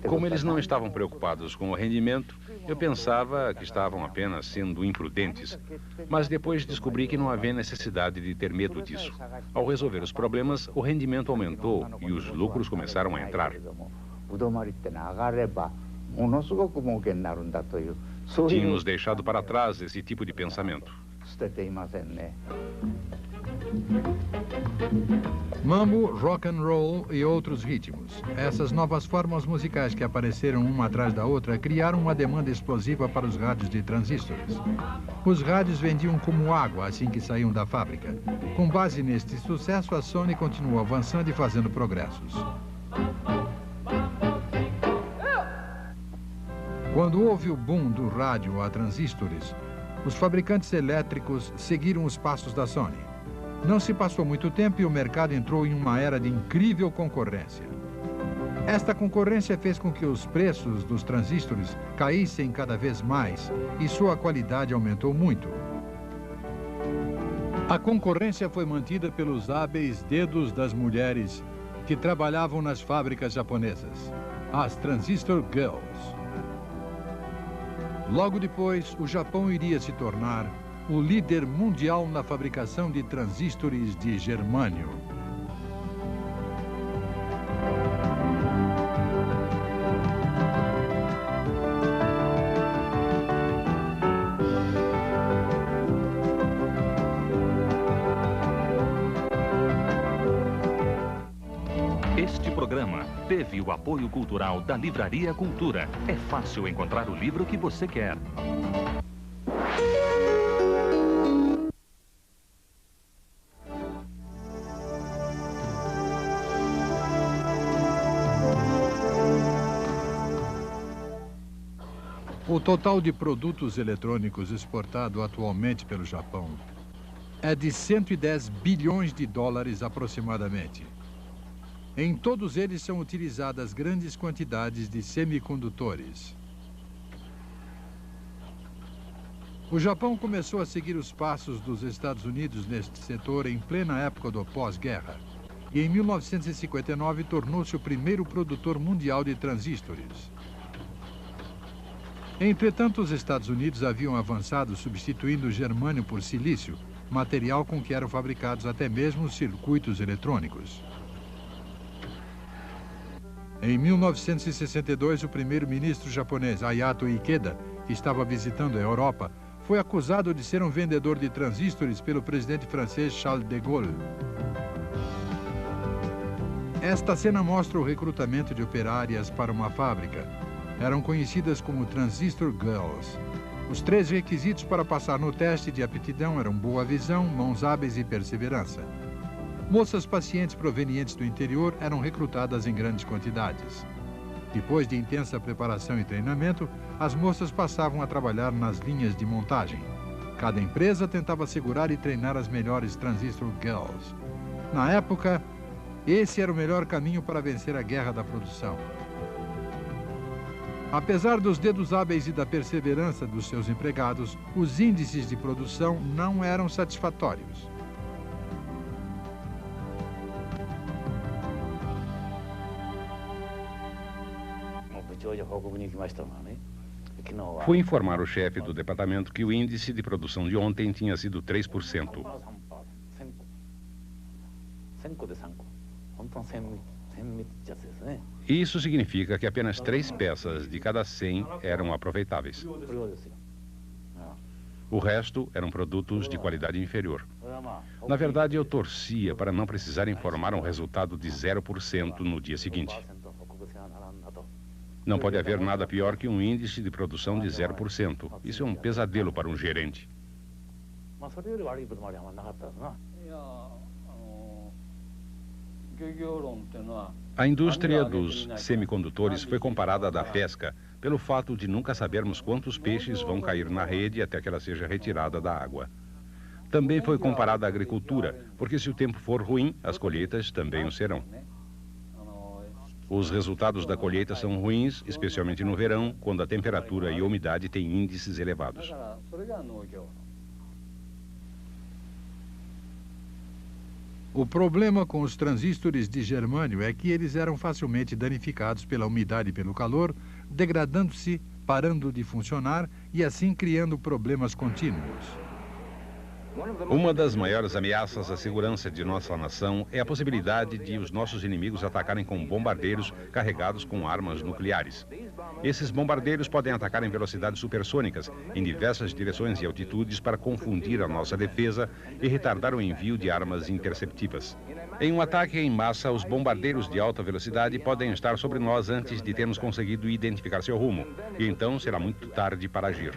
Como eles não estavam preocupados com o rendimento, eu pensava que estavam apenas sendo imprudentes. Mas depois descobri que não havia necessidade de ter medo disso. Ao resolver os problemas, o rendimento aumentou e os lucros começaram a entrar. Tínhamos deixado para trás esse tipo de pensamento. Mambo, rock and roll e outros ritmos. Essas novas formas musicais que apareceram uma atrás da outra criaram uma demanda explosiva para os rádios de transistores. Os rádios vendiam como água assim que saíam da fábrica. Com base neste sucesso, a Sony continuou avançando e fazendo progressos. Quando houve o boom do rádio a transistores, os fabricantes elétricos seguiram os passos da Sony. Não se passou muito tempo e o mercado entrou em uma era de incrível concorrência. Esta concorrência fez com que os preços dos transistores caíssem cada vez mais e sua qualidade aumentou muito. A concorrência foi mantida pelos hábeis dedos das mulheres que trabalhavam nas fábricas japonesas, as Transistor Girls. Logo depois, o Japão iria se tornar o líder mundial na fabricação de transistores de germânio. Este programa teve o apoio cultural da Livraria Cultura. É fácil encontrar o livro que você quer. O total de produtos eletrônicos exportado atualmente pelo Japão é de 110 bilhões de dólares aproximadamente. Em todos eles são utilizadas grandes quantidades de semicondutores. O Japão começou a seguir os passos dos Estados Unidos neste setor em plena época do pós-guerra e em 1959 tornou-se o primeiro produtor mundial de transistores. Entretanto, os Estados Unidos haviam avançado substituindo o germânio por silício, material com que eram fabricados até mesmo os circuitos eletrônicos. Em 1962, o primeiro-ministro japonês Hayato Ikeda, que estava visitando a Europa, foi acusado de ser um vendedor de transistores pelo presidente francês Charles de Gaulle. Esta cena mostra o recrutamento de operárias para uma fábrica. Eram conhecidas como Transistor Girls. Os 3 requisitos para passar no teste de aptidão eram boa visão, mãos hábeis e perseverança. Moças pacientes provenientes do interior eram recrutadas em grandes quantidades. Depois de intensa preparação e treinamento, as moças passavam a trabalhar nas linhas de montagem. Cada empresa tentava segurar e treinar as melhores Transistor Girls. Na época, esse era o melhor caminho para vencer a guerra da produção. Apesar dos dedos hábeis e da perseverança dos seus empregados, os índices de produção não eram satisfatórios. Fui informar o chefe do departamento que o índice de produção de ontem tinha sido 3%. Isso significa que apenas 3 peças de cada 100 eram aproveitáveis. O resto eram produtos de qualidade inferior. Na verdade, eu torcia para não precisar informar um resultado de 0% no dia seguinte. Não pode haver nada pior que um índice de produção de 0%. Isso é um pesadelo para um gerente. A indústria dos semicondutores foi comparada à da pesca pelo fato de nunca sabermos quantos peixes vão cair na rede até que ela seja retirada da água. Também foi comparada à agricultura, porque se o tempo for ruim, as colheitas também o serão. Os resultados da colheita são ruins, especialmente no verão, quando a temperatura e a umidade têm índices elevados. O problema com os transistores de germânio é que eles eram facilmente danificados pela umidade e pelo calor, degradando-se, parando de funcionar e assim criando problemas contínuos. Uma das maiores ameaças à segurança de nossa nação é a possibilidade de os nossos inimigos atacarem com bombardeiros carregados com armas nucleares. Esses bombardeiros podem atacar em velocidades supersônicas, em diversas direções e altitudes para confundir a nossa defesa e retardar o envio de armas interceptivas. Em um ataque em massa, os bombardeiros de alta velocidade podem estar sobre nós antes de termos conseguido identificar seu rumo, e então será muito tarde para agir.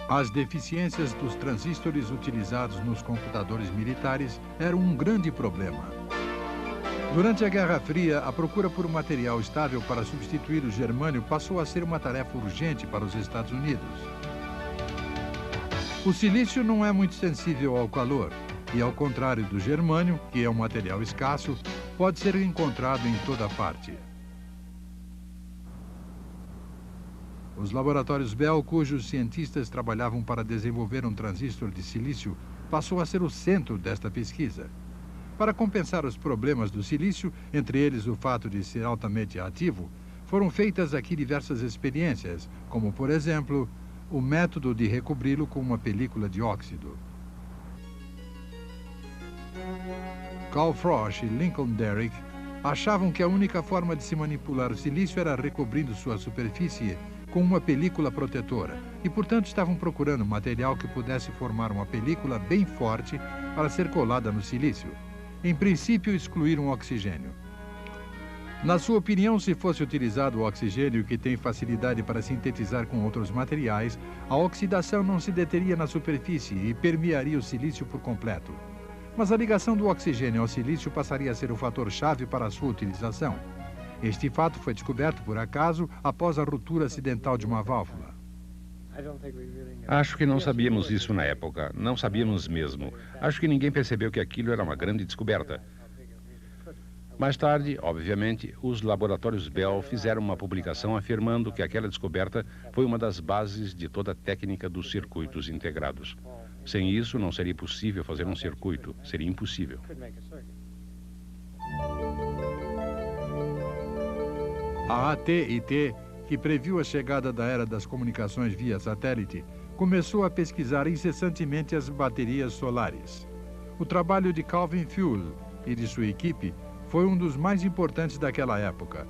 As deficiências dos transistores utilizados nos computadores militares eram um grande problema. Durante a Guerra Fria, a procura por um material estável para substituir o germânio passou a ser uma tarefa urgente para os Estados Unidos. O silício não é muito sensível ao calor e, ao contrário do germânio, que é um material escasso, pode ser encontrado em toda parte. Os laboratórios Bell, cujos cientistas trabalhavam para desenvolver um transistor de silício, passou a ser o centro desta pesquisa. Para compensar os problemas do silício, entre eles o fato de ser altamente ativo, foram feitas aqui diversas experiências, como, por exemplo, o método de recobri-lo com uma película de óxido. Carl Frosch e Lincoln Derrick achavam que a única forma de se manipular o silício era recobrindo sua superfície com uma película protetora e, portanto, estavam procurando um material que pudesse formar uma película bem forte para ser colada no silício. Em princípio, excluíram o oxigênio. Na sua opinião, se fosse utilizado o oxigênio, que tem facilidade para sintetizar com outros materiais, a oxidação não se deteria na superfície e permearia o silício por completo. Mas a ligação do oxigênio ao silício passaria a ser o fator-chave para a sua utilização. Este fato foi descoberto por acaso após a ruptura acidental de uma válvula. Acho que não sabíamos isso na época. Não sabíamos mesmo. Acho que ninguém percebeu que aquilo era uma grande descoberta. Mais tarde, obviamente, os laboratórios Bell fizeram uma publicação afirmando que aquela descoberta foi uma das bases de toda a técnica dos circuitos integrados. Sem isso, não seria possível fazer um circuito. Seria impossível. A AT&T, que previu a chegada da era das comunicações via satélite, começou a pesquisar incessantemente as baterias solares. O trabalho de Calvin Fuller e de sua equipe foi um dos mais importantes daquela época.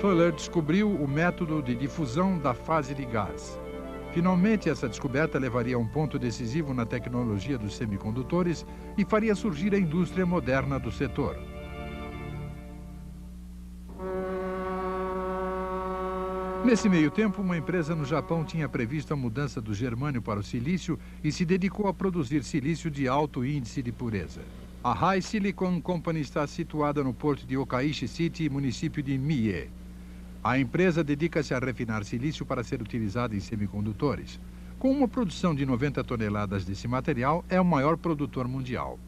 Fuller descobriu o método de difusão da fase de gás. Finalmente, essa descoberta levaria a um ponto decisivo na tecnologia dos semicondutores e faria surgir a indústria moderna do setor. Nesse meio tempo, uma empresa no Japão tinha previsto a mudança do germânio para o silício e se dedicou a produzir silício de alto índice de pureza. A High Silicon Company está situada no porto de Okaishi City, município de Mie. A empresa dedica-se a refinar silício para ser utilizado em semicondutores. Com uma produção de 90 toneladas desse material, é o maior produtor mundial.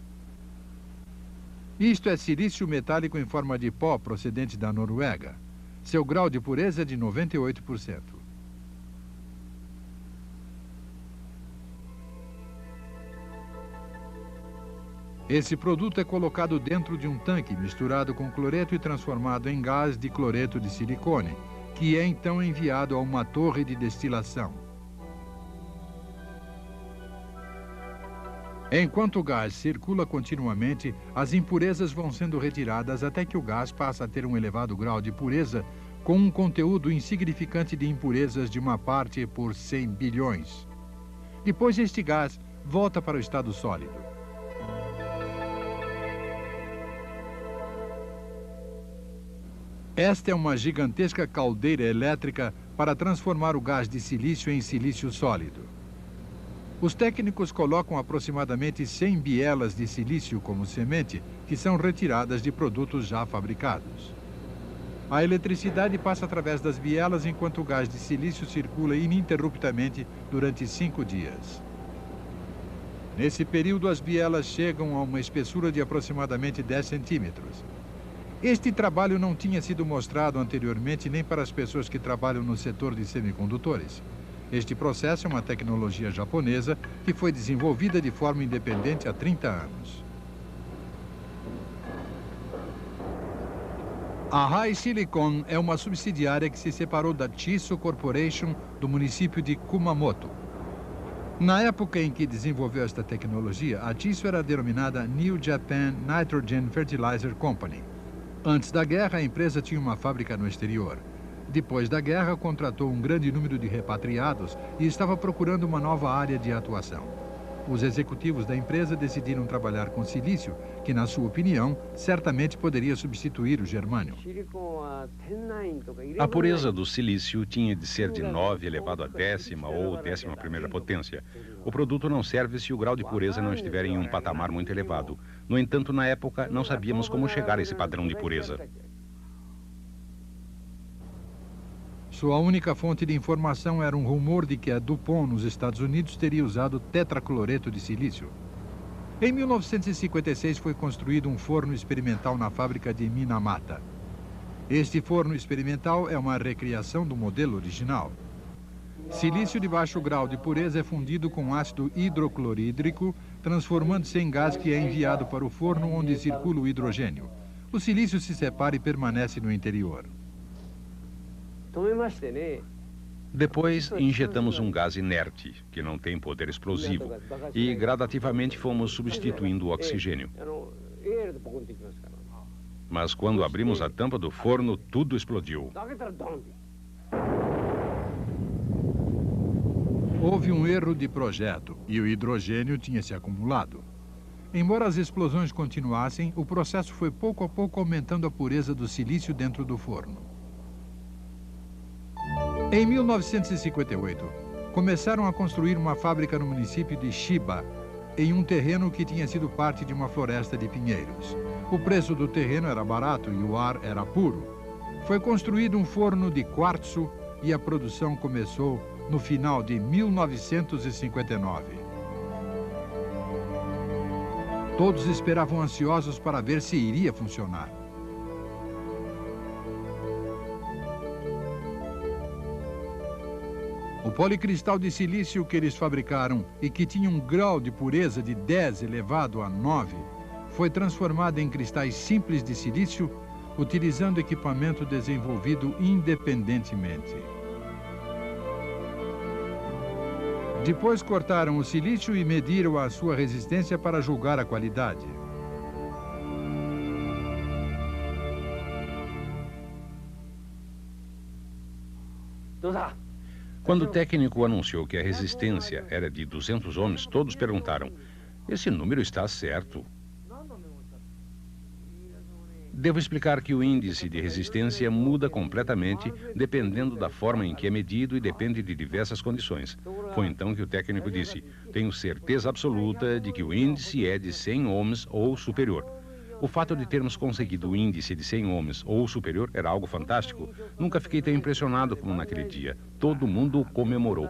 Isto é silício metálico em forma de pó procedente da Noruega. Seu grau de pureza é de 98%. Esse produto é colocado dentro de um tanque misturado com cloreto e transformado em gás de cloreto de silicone, que é então enviado a uma torre de destilação. Enquanto o gás circula continuamente, as impurezas vão sendo retiradas até que o gás passa a ter um elevado grau de pureza, com um conteúdo insignificante de impurezas de 1 parte por 100 bilhões. Depois, este gás volta para o estado sólido. Esta é uma gigantesca caldeira elétrica para transformar o gás de silício em silício sólido. Os técnicos colocam aproximadamente 100 bielas de silício como semente, que são retiradas de produtos já fabricados. A eletricidade passa através das bielas enquanto o gás de silício circula ininterruptamente durante 5 dias. Nesse período, as bielas chegam a uma espessura de aproximadamente 10 centímetros. Este trabalho não tinha sido mostrado anteriormente nem para as pessoas que trabalham no setor de semicondutores. Este processo é uma tecnologia japonesa que foi desenvolvida de forma independente há 30 anos. A High Silicon é uma subsidiária que se separou da Chiso Corporation do município de Kumamoto. Na época em que desenvolveu esta tecnologia, a Chiso era denominada New Japan Nitrogen Fertilizer Company. Antes da guerra, a empresa tinha uma fábrica no exterior. Depois da guerra, contratou um grande número de repatriados e estava procurando uma nova área de atuação. Os executivos da empresa decidiram trabalhar com silício, que, na sua opinião, certamente poderia substituir o germânio. A pureza do silício tinha de ser de 9 elevado à 10ª ou 11ª potência. O produto não serve se o grau de pureza não estiver em um patamar muito elevado. No entanto, na época, não sabíamos como chegar a esse padrão de pureza. Sua única fonte de informação era um rumor de que a DuPont, nos Estados Unidos, teria usado tetracloreto de silício. Em 1956 foi construído um forno experimental na fábrica de Minamata. Este forno experimental é uma recriação do modelo original. Silício de baixo grau de pureza é fundido com ácido hidroclorídrico, transformando-se em gás que é enviado para o forno onde circula o hidrogênio. O silício se separa e permanece no interior. Depois, injetamos um gás inerte, que não tem poder explosivo, e gradativamente fomos substituindo o oxigênio. Mas quando abrimos a tampa do forno, tudo explodiu. Houve um erro de projeto e o hidrogênio tinha se acumulado. Embora as explosões continuassem, o processo foi pouco a pouco aumentando a pureza do silício dentro do forno. Em 1958, começaram a construir uma fábrica no município de Chiba, em um terreno que tinha sido parte de uma floresta de pinheiros. O preço do terreno era barato e o ar era puro. Foi construído um forno de quartzo e a produção começou no final de 1959. Todos esperavam ansiosos para ver se iria funcionar. O policristal de silício que eles fabricaram e que tinha um grau de pureza de 10 elevado a 9 foi transformado em cristais simples de silício utilizando equipamento desenvolvido independentemente. Depois cortaram o silício e mediram a sua resistência para julgar a qualidade. Quando o técnico anunciou que a resistência era de 200 ohms, todos perguntaram: esse número está certo? Devo explicar que o índice de resistência muda completamente dependendo da forma em que é medido e depende de diversas condições. Foi então que o técnico disse: tenho certeza absoluta de que o índice é de 100 ohms ou superior. O fato de termos conseguido o índice de 100 ohms ou superior era algo fantástico. Nunca fiquei tão impressionado como naquele dia. Todo mundo comemorou.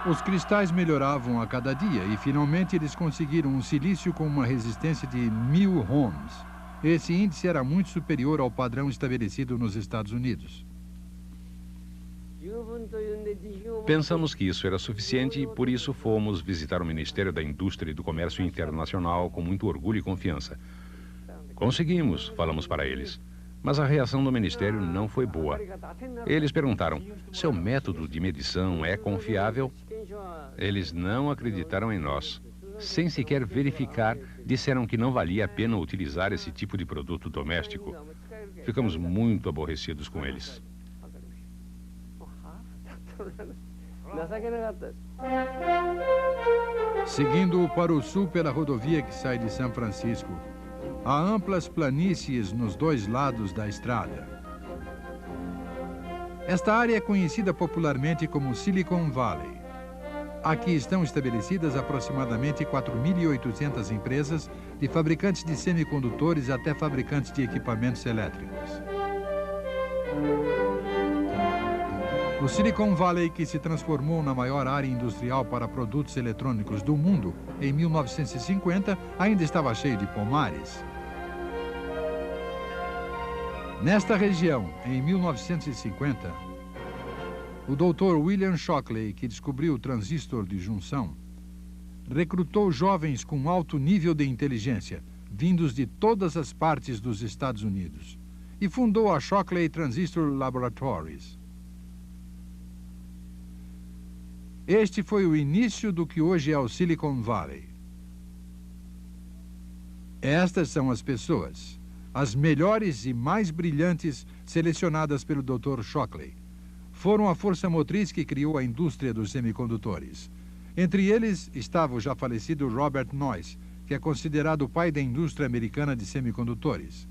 Os cristais melhoravam a cada dia e, finalmente, eles conseguiram um silício com uma resistência de 1000 ohms. Esse índice era muito superior ao padrão estabelecido nos Estados Unidos. Pensamos que isso era suficiente e, por isso, fomos visitar o Ministério da Indústria e do Comércio Internacional com muito orgulho e confiança. Conseguimos, falamos para eles. Mas a reação do Ministério não foi boa. Eles perguntaram: seu método de medição é confiável? Eles não acreditaram em nós. Sem sequer verificar, disseram que não valia a pena utilizar esse tipo de produto doméstico. Ficamos muito aborrecidos com eles. Seguindo para o sul pela rodovia que sai de São Francisco, há amplas planícies nos dois lados da estrada. Esta área é conhecida popularmente como Silicon Valley. Aqui estão estabelecidas aproximadamente 4.800 empresas, de fabricantes de semicondutores até fabricantes de equipamentos elétricos. O Silicon Valley, que se transformou na maior área industrial para produtos eletrônicos do mundo em 1950, ainda estava cheio de pomares. Nesta região, em 1950, o Dr. William Shockley, que descobriu o transistor de junção, recrutou jovens com alto nível de inteligência, vindos de todas as partes dos Estados Unidos, e fundou a Shockley Transistor Laboratories. Este foi o início do que hoje é o Silicon Valley. Estas são as pessoas, as melhores e mais brilhantes selecionadas pelo Dr. Shockley. Foram a força motriz que criou a indústria dos semicondutores. Entre eles estava o já falecido Robert Noyce, que é considerado o pai da indústria americana de semicondutores.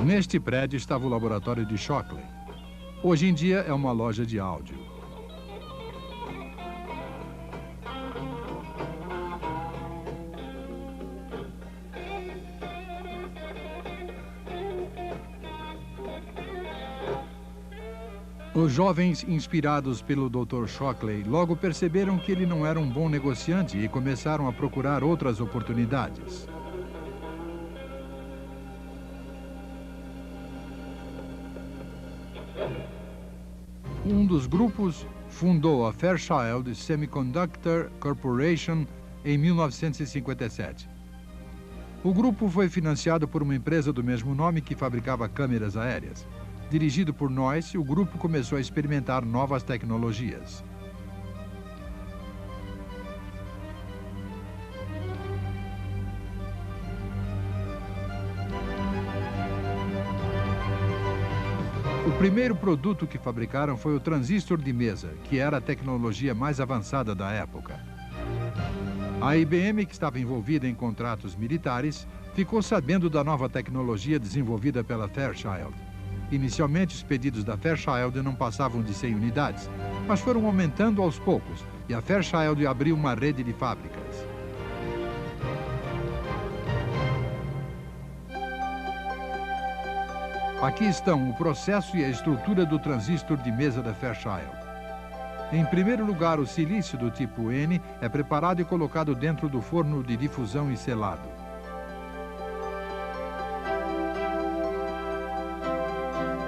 Neste prédio estava o laboratório de Shockley. Hoje em dia é uma loja de áudio. Os jovens, inspirados pelo Dr. Shockley, logo perceberam que ele não era um bom negociante e começaram a procurar outras oportunidades. Um dos grupos fundou a Fairchild Semiconductor Corporation em 1957. O grupo foi financiado por uma empresa do mesmo nome que fabricava câmeras aéreas. Dirigido por Noyce, o grupo começou a experimentar novas tecnologias. O primeiro produto que fabricaram foi o transistor de mesa, que era a tecnologia mais avançada da época. A IBM, que estava envolvida em contratos militares, ficou sabendo da nova tecnologia desenvolvida pela Fairchild. Inicialmente, os pedidos da Fairchild não passavam de 100 unidades, mas foram aumentando aos poucos, e a Fairchild abriu uma rede de fábricas. Aqui estão o processo e a estrutura do transistor de mesa da Fairchild. Em primeiro lugar, o silício do tipo N é preparado e colocado dentro do forno de difusão e selado.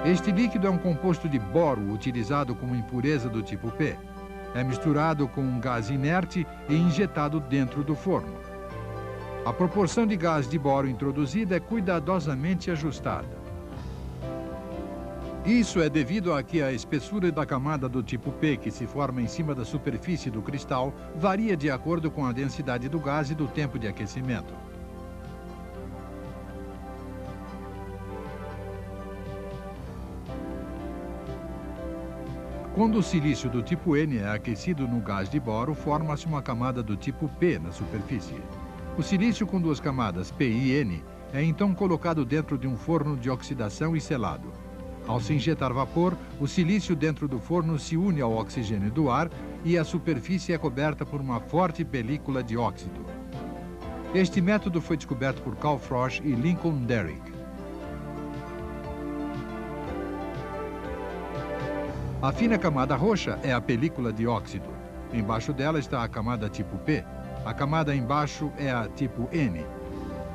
Este líquido é um composto de boro utilizado como impureza do tipo P. É misturado com um gás inerte e injetado dentro do forno. A proporção de gás de boro introduzida é cuidadosamente ajustada. Isso é devido a que a espessura da camada do tipo P, que se forma em cima da superfície do cristal, varia de acordo com a densidade do gás e do tempo de aquecimento. Quando o silício do tipo N é aquecido no gás de boro, forma-se uma camada do tipo P na superfície. O silício com duas camadas, P e N, é então colocado dentro de um forno de oxidação e selado. Ao se injetar vapor, o silício dentro do forno se une ao oxigênio do ar e a superfície é coberta por uma forte película de óxido. Este método foi descoberto por Carl Frosch e Lincoln Derrick. A fina camada roxa é a película de óxido. Embaixo dela está a camada tipo P. A camada embaixo é a tipo N.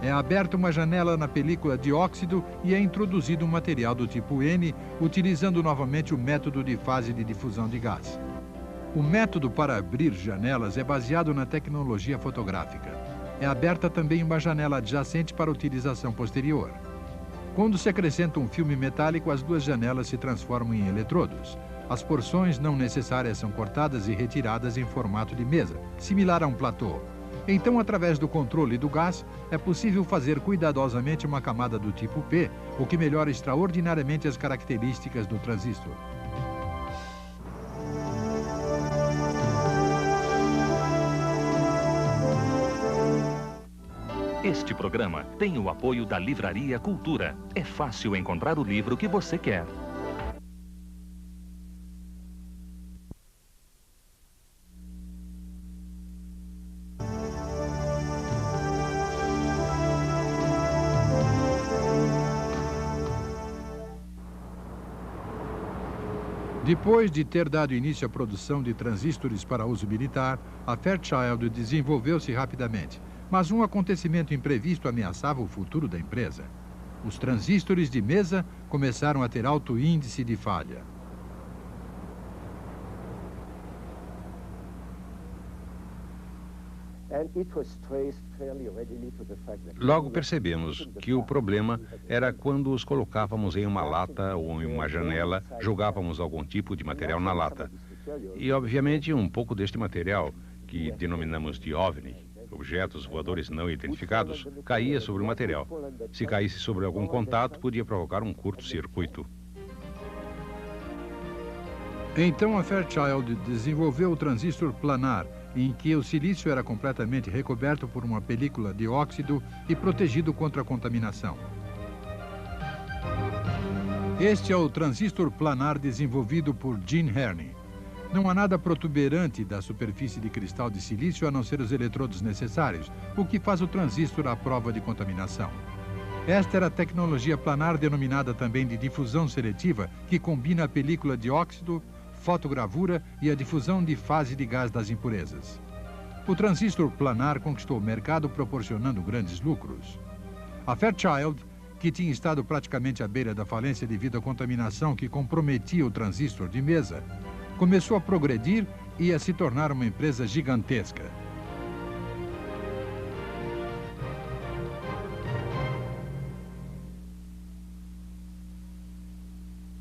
É aberta uma janela na película de óxido e é introduzido um material do tipo N, utilizando novamente o método de fase de difusão de gás. O método para abrir janelas é baseado na tecnologia fotográfica. É aberta também uma janela adjacente para utilização posterior. Quando se acrescenta um filme metálico, as duas janelas se transformam em eletrodos. As porções não necessárias são cortadas e retiradas em formato de mesa, similar a um platô. Então, através do controle do gás, é possível fazer cuidadosamente uma camada do tipo P, o que melhora extraordinariamente as características do transistor. Este programa tem o apoio da Livraria Cultura. É fácil encontrar o livro que você quer. Depois de ter dado início à produção de transistores para uso militar, a Fairchild desenvolveu-se rapidamente. Mas um acontecimento imprevisto ameaçava o futuro da empresa. Os transistores de mesa começaram a ter alto índice de falha. Logo percebemos que o problema era quando os colocávamos em uma lata ou em uma janela, jogávamos algum tipo de material na lata. E, obviamente, um pouco deste material, que denominamos de OVNI, objetos voadores não identificados, caía sobre o material. Se caísse sobre algum contato, podia provocar um curto-circuito. Então a Fairchild desenvolveu o transistor planar, em que o silício era completamente recoberto por uma película de óxido e protegido contra a contaminação. Este é o transistor planar desenvolvido por Gene Herney. Não há nada protuberante da superfície de cristal de silício a não ser os eletrodos necessários, o que faz o transistor à prova de contaminação. Esta era a tecnologia planar denominada também de difusão seletiva, que combina a película de óxido, fotogravura e a difusão de fase de gás das impurezas. O transistor planar conquistou o mercado proporcionando grandes lucros. A Fairchild, que tinha estado praticamente à beira da falência devido à contaminação que comprometia o transistor de mesa, começou a progredir e a se tornar uma empresa gigantesca.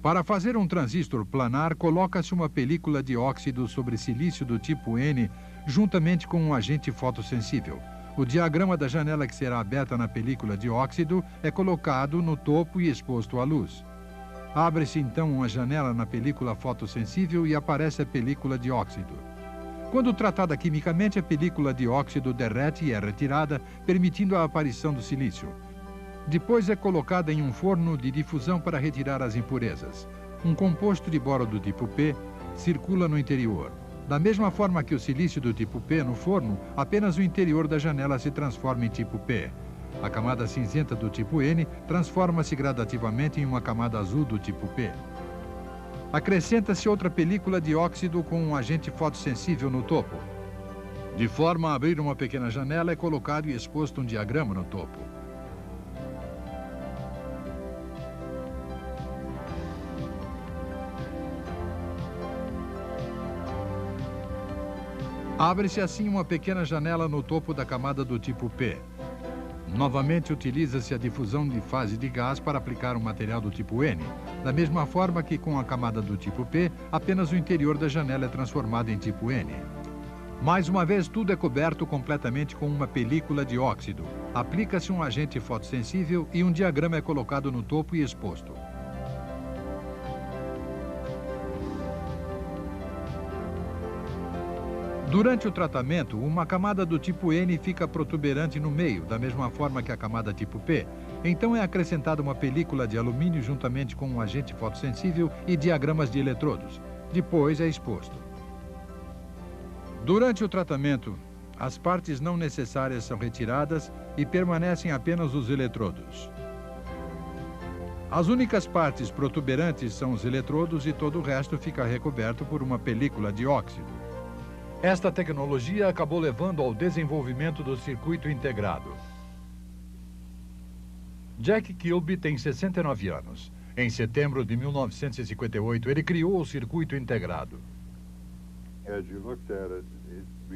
Para fazer um transistor planar, coloca-se uma película de óxido sobre silício do tipo N, juntamente com um agente fotossensível. O diagrama da janela que será aberta na película de óxido é colocado no topo e exposto à luz. Abre-se então uma janela na película fotossensível e aparece a película de óxido. Quando tratada quimicamente, a película de óxido derrete e é retirada, permitindo a aparição do silício. Depois é colocada em um forno de difusão para retirar as impurezas. Um composto de boro do tipo P circula no interior. Da mesma forma que o silício do tipo P no forno, apenas o interior da janela se transforma em tipo P. A camada cinzenta do tipo N transforma-se gradativamente em uma camada azul do tipo P. Acrescenta-se outra película de óxido com um agente fotossensível no topo. De forma a abrir uma pequena janela, é colocado e exposto um diagrama no topo. Abre-se assim uma pequena janela no topo da camada do tipo P. Novamente utiliza-se a difusão de fase de gás para aplicar um material do tipo N. Da mesma forma que com a camada do tipo P, apenas o interior da janela é transformado em tipo N. Mais uma vez, tudo é coberto completamente com uma película de óxido. Aplica-se um agente fotossensível e um diagrama é colocado no topo e exposto. Durante o tratamento, uma camada do tipo N fica protuberante no meio, da mesma forma que a camada tipo P. Então é acrescentada uma película de alumínio juntamente com um agente fotossensível e diagramas de eletrodos. Depois é exposto. Durante o tratamento, as partes não necessárias são retiradas e permanecem apenas os eletrodos. As únicas partes protuberantes são os eletrodos e todo o resto fica recoberto por uma película de óxido. Esta tecnologia acabou levando ao desenvolvimento do circuito integrado. Jack Kilby tem 69 anos. Em setembro de 1958, ele criou o circuito integrado.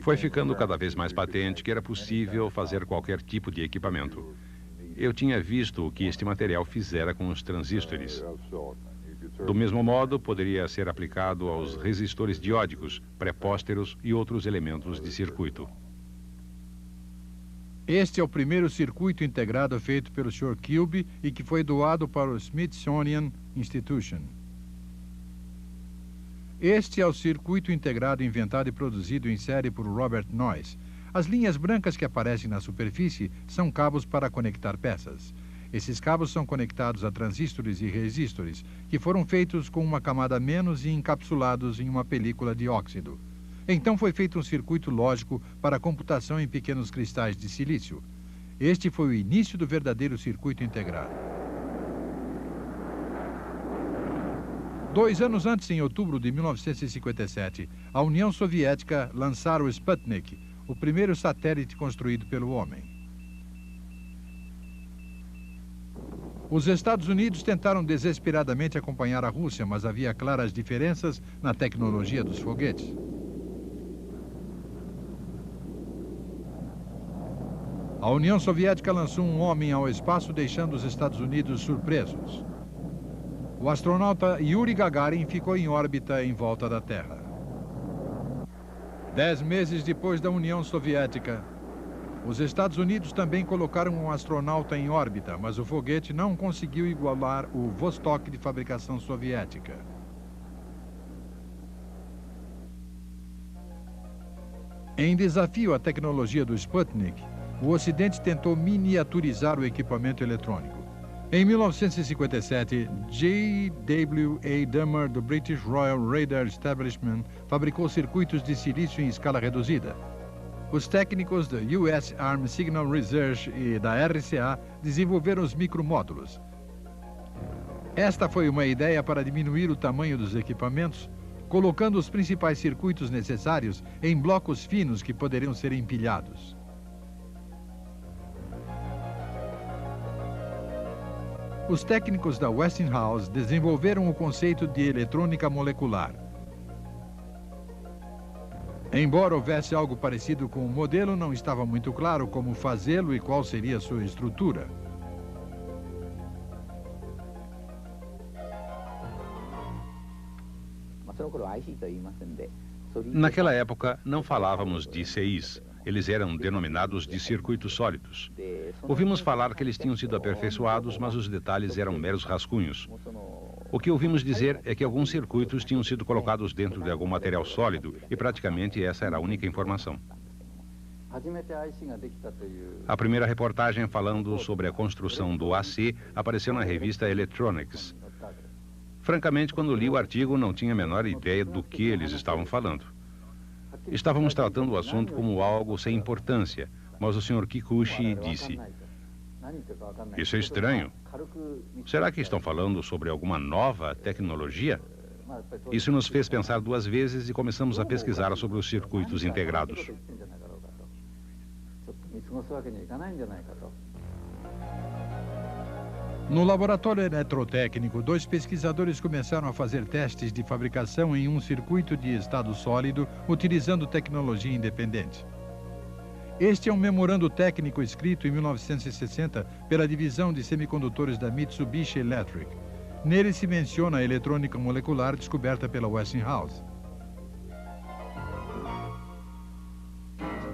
Foi ficando cada vez mais patente que era possível fazer qualquer tipo de equipamento. Eu tinha visto o que este material fizera com os transistores. Do mesmo modo, poderia ser aplicado aos resistores diódicos, prepósteros e outros elementos de circuito. Este é o primeiro circuito integrado feito pelo Sr. Kilby e que foi doado para o Smithsonian Institution. Este é o circuito integrado inventado e produzido em série por Robert Noyce. As linhas brancas que aparecem na superfície são cabos para conectar peças. Esses cabos são conectados a transistores e resistores, que foram feitos com uma camada menos e encapsulados em uma película de óxido. Então foi feito um circuito lógico para a computação em pequenos cristais de silício. Este foi o início do verdadeiro circuito integrado. 2 anos antes, em outubro de 1957, a União Soviética lançara o Sputnik, o primeiro satélite construído pelo homem. Os Estados Unidos tentaram desesperadamente acompanhar a Rússia, mas havia claras diferenças na tecnologia dos foguetes. A União Soviética lançou um homem ao espaço, deixando os Estados Unidos surpresos. O astronauta Yuri Gagarin ficou em órbita em volta da Terra. 10 meses depois da União Soviética, Os Estados Unidos também colocaram um astronauta em órbita, mas o foguete não conseguiu igualar o Vostok de fabricação soviética. Em desafio à tecnologia do Sputnik, o Ocidente tentou miniaturizar o equipamento eletrônico. Em 1957, J.W.A. Dummer, do British Royal Radar Establishment, fabricou circuitos de silício em escala reduzida. Os técnicos da US Army Signal Research e da RCA desenvolveram os micromódulos. Esta foi uma ideia para diminuir o tamanho dos equipamentos, colocando os principais circuitos necessários em blocos finos que poderiam ser empilhados. Os técnicos da Westinghouse desenvolveram o conceito de eletrônica molecular. Embora houvesse algo parecido com o modelo, não estava muito claro como fazê-lo e qual seria sua estrutura. Naquela época, não falávamos de ICIs. Eles eram denominados de circuitos sólidos. Ouvimos falar que eles tinham sido aperfeiçoados, mas os detalhes eram meros rascunhos. O que ouvimos dizer é que alguns circuitos tinham sido colocados dentro de algum material sólido e praticamente essa era a única informação. A primeira reportagem falando sobre a construção do AC apareceu na revista Electronics. Francamente, quando li o artigo, não tinha a menor ideia do que eles estavam falando. Estávamos tratando o assunto como algo sem importância, mas o Sr. Kikuchi disse: "Isso é estranho. Será que estão falando sobre alguma nova tecnologia?" Isso nos fez pensar duas vezes e começamos a pesquisar sobre os circuitos integrados. No laboratório eletrotécnico, dois pesquisadores começaram a fazer testes de fabricação em um circuito de estado sólido, utilizando tecnologia independente. Este é um memorando técnico escrito em 1960 pela divisão de semicondutores da Mitsubishi Electric. Nele se menciona a eletrônica molecular descoberta pela Westinghouse.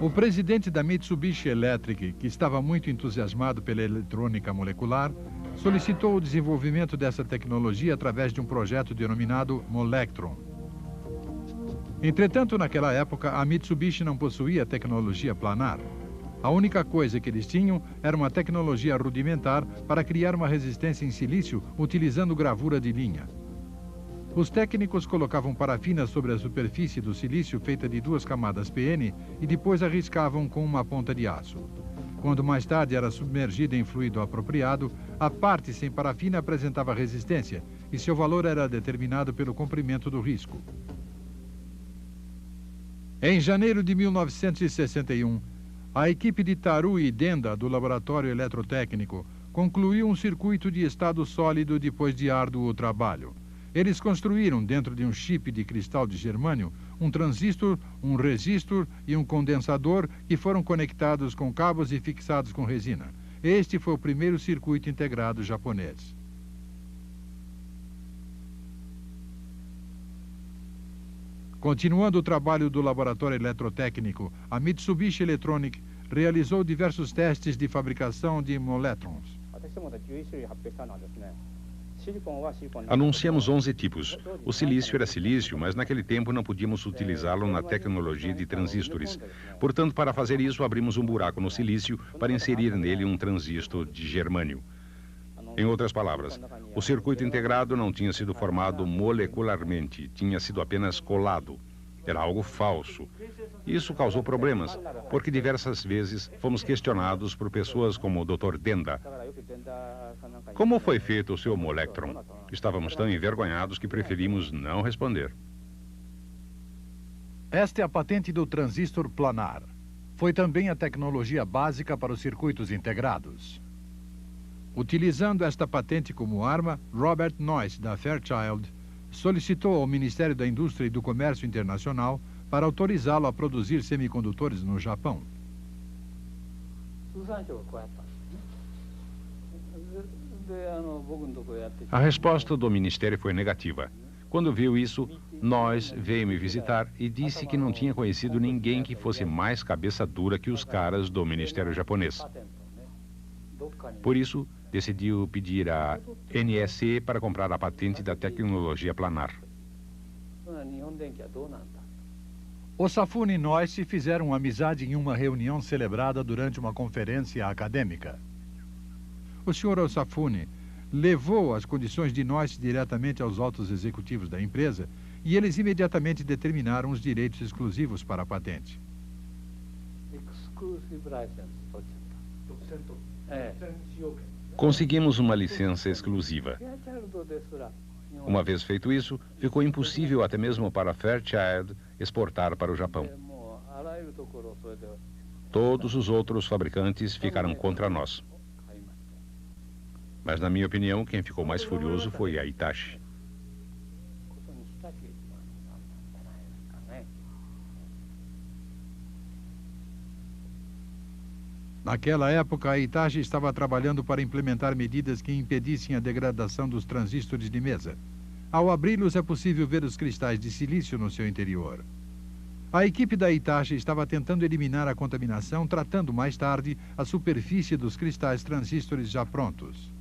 O presidente da Mitsubishi Electric, que estava muito entusiasmado pela eletrônica molecular, solicitou o desenvolvimento dessa tecnologia através de um projeto denominado Molectron. Entretanto, naquela época, a Mitsubishi não possuía tecnologia planar. A única coisa que eles tinham era uma tecnologia rudimentar para criar uma resistência em silício utilizando gravura de linha. Os técnicos colocavam parafina sobre a superfície do silício feita de 2 camadas PN e depois a riscavam com uma ponta de aço. Quando mais tarde era submergida em fluido apropriado, a parte sem parafina apresentava resistência e seu valor era determinado pelo comprimento do risco. Em janeiro de 1961, a equipe de Tarui Denda, do Laboratório Eletrotécnico, concluiu um circuito de estado sólido depois de árduo trabalho. Eles construíram, dentro de um chip de cristal de germânio, um transistor, um resistor e um condensador que foram conectados com cabos e fixados com resina. Este foi o primeiro circuito integrado japonês. Continuando o trabalho do laboratório eletrotécnico, a Mitsubishi Electronic realizou diversos testes de fabricação de moletrons. Anunciamos 11 tipos. O silício era silício, mas naquele tempo não podíamos utilizá-lo na tecnologia de transistores. Portanto, para fazer isso, abrimos um buraco no silício para inserir nele um transistor de germânio. Em outras palavras, o circuito integrado não tinha sido formado molecularmente, tinha sido apenas colado. Era algo falso. Isso causou problemas, porque diversas vezes fomos questionados por pessoas como o Dr. Denda. Como foi feito o seu Molectron? Estávamos tão envergonhados que preferimos não responder. Esta é a patente do transistor planar. Foi também a tecnologia básica para os circuitos integrados. Utilizando esta patente como arma, Robert Noyce, da Fairchild, solicitou ao Ministério da Indústria e do Comércio Internacional para autorizá-lo a produzir semicondutores no Japão. A resposta do Ministério foi negativa. Quando viu isso, veio me visitar e disse que não tinha conhecido ninguém que fosse mais cabeça dura que os caras do Ministério Japonês. Por isso, decidiu pedir à NSE para comprar a patente da tecnologia planar. Osafune e Noyce fizeram amizade em uma reunião celebrada durante uma conferência acadêmica. O Sr. Osafune levou as condições de Noyce diretamente aos altos executivos da empresa e eles imediatamente determinaram os direitos exclusivos para a patente. Conseguimos uma licença exclusiva. Uma vez feito isso, ficou impossível até mesmo para Fairchild exportar para o Japão. Todos os outros fabricantes ficaram contra nós. Mas, na minha opinião, quem ficou mais furioso foi a Hitachi. Naquela época, a Hitachi estava trabalhando para implementar medidas que impedissem a degradação dos transistores de mesa. Ao abri-los, é possível ver os cristais de silício no seu interior. A equipe da Hitachi estava tentando eliminar a contaminação, tratando mais tarde a superfície dos cristais transistores já prontos.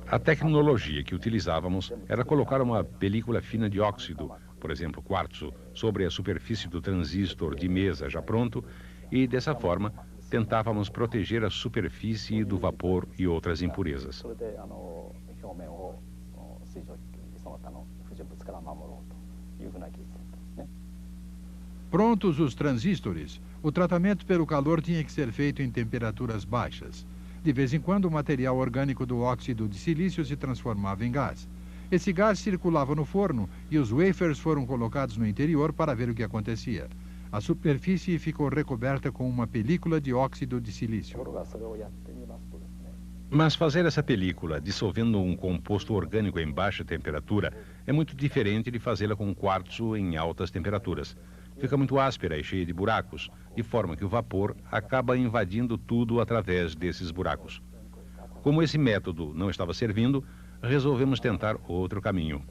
A tecnologia que utilizávamos era colocar uma película fina de óxido, por exemplo, quartzo, sobre a superfície do transistor de mesa já pronto e, dessa forma, tentávamos proteger a superfície do vapor e outras impurezas. Prontos os transistores, o tratamento pelo calor tinha que ser feito em temperaturas baixas. De vez em quando, o material orgânico do óxido de silício se transformava em gás. Esse gás circulava no forno e os wafers foram colocados no interior para ver o que acontecia. A superfície ficou recoberta com uma película de óxido de silício. Mas fazer essa película dissolvendo um composto orgânico em baixa temperatura é muito diferente de fazê-la com quartzo em altas temperaturas. Fica muito áspera e cheia de buracos, de forma que o vapor acaba invadindo tudo através desses buracos. Como esse método não estava servindo, resolvemos tentar outro caminho.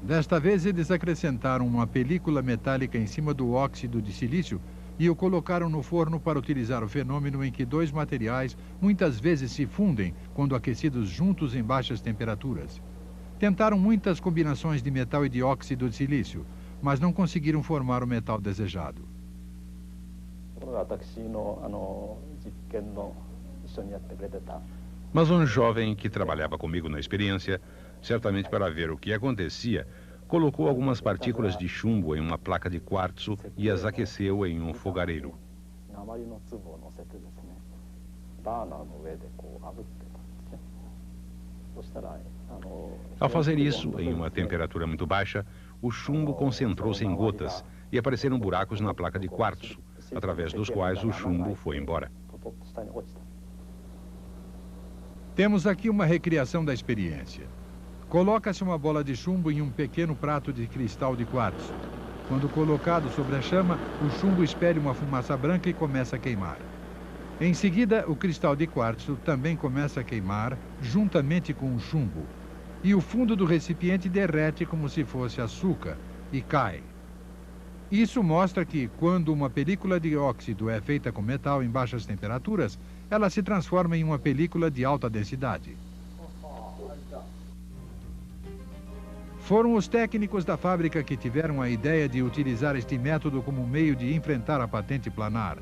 Desta vez, eles acrescentaram uma película metálica em cima do óxido de silício e o colocaram no forno para utilizar o fenômeno em que dois materiais muitas vezes se fundem quando aquecidos juntos em baixas temperaturas. Tentaram muitas combinações de metal e de óxido de silício, mas não conseguiram formar o metal desejado. Mas um jovem que trabalhava comigo na experiência, certamente para ver o que acontecia, colocou algumas partículas de chumbo em uma placa de quartzo e as aqueceu em um fogareiro. Ao fazer isso, em uma temperatura muito baixa, o chumbo concentrou-se em gotas e apareceram buracos na placa de quartzo, através dos quais o chumbo foi embora. Temos aqui uma recriação da experiência. Coloca-se uma bola de chumbo em um pequeno prato de cristal de quartzo. Quando colocado sobre a chama, o chumbo expele uma fumaça branca e começa a queimar. Em seguida, o cristal de quartzo também começa a queimar juntamente com o chumbo. E o fundo do recipiente derrete como se fosse açúcar e cai. Isso mostra que, quando uma película de óxido é feita com metal em baixas temperaturas, ela se transforma em uma película de alta densidade. Foram os técnicos da fábrica que tiveram a ideia de utilizar este método como meio de enfrentar a patente planar.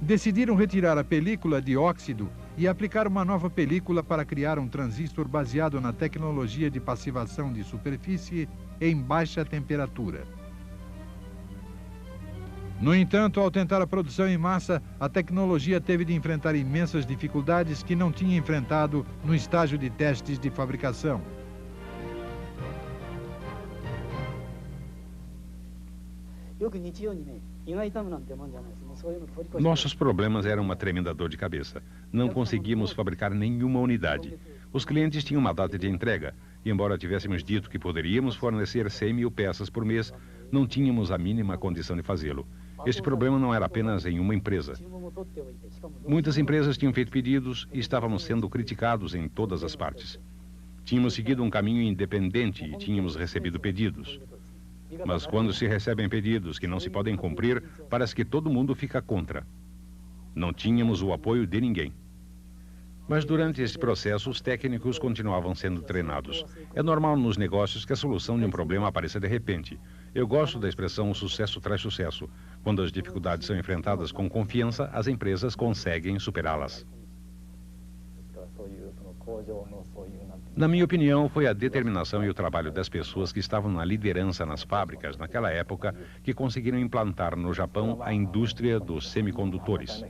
Decidiram retirar a película de óxido e aplicar uma nova película para criar um transistor baseado na tecnologia de passivação de superfície em baixa temperatura. No entanto, ao tentar a produção em massa, a tecnologia teve de enfrentar imensas dificuldades que não tinha enfrentado no estágio de testes de fabricação. Nossos problemas eram uma tremenda dor de cabeça. Não conseguíamos fabricar nenhuma unidade. Os clientes tinham uma data de entrega E embora tivéssemos dito que poderíamos fornecer 100 mil peças por mês, não tínhamos a mínima condição de fazê-lo. Este problema não era apenas em uma empresa. Muitas empresas tinham feito pedidos e estávamos sendo criticados em todas as partes. Tínhamos seguido um caminho independente e tínhamos recebido pedidos. Mas quando se recebem pedidos que não se podem cumprir, parece que todo mundo fica contra. Não tínhamos o apoio de ninguém. Mas durante esse processo, os técnicos continuavam sendo treinados. É normal nos negócios que a solução de um problema apareça de repente. Eu gosto da expressão sucesso traz sucesso. Quando as dificuldades são enfrentadas com confiança, as empresas conseguem superá-las. Na minha opinião, foi a determinação e o trabalho das pessoas que estavam na liderança nas fábricas naquela época que conseguiram implantar no Japão a indústria dos semicondutores.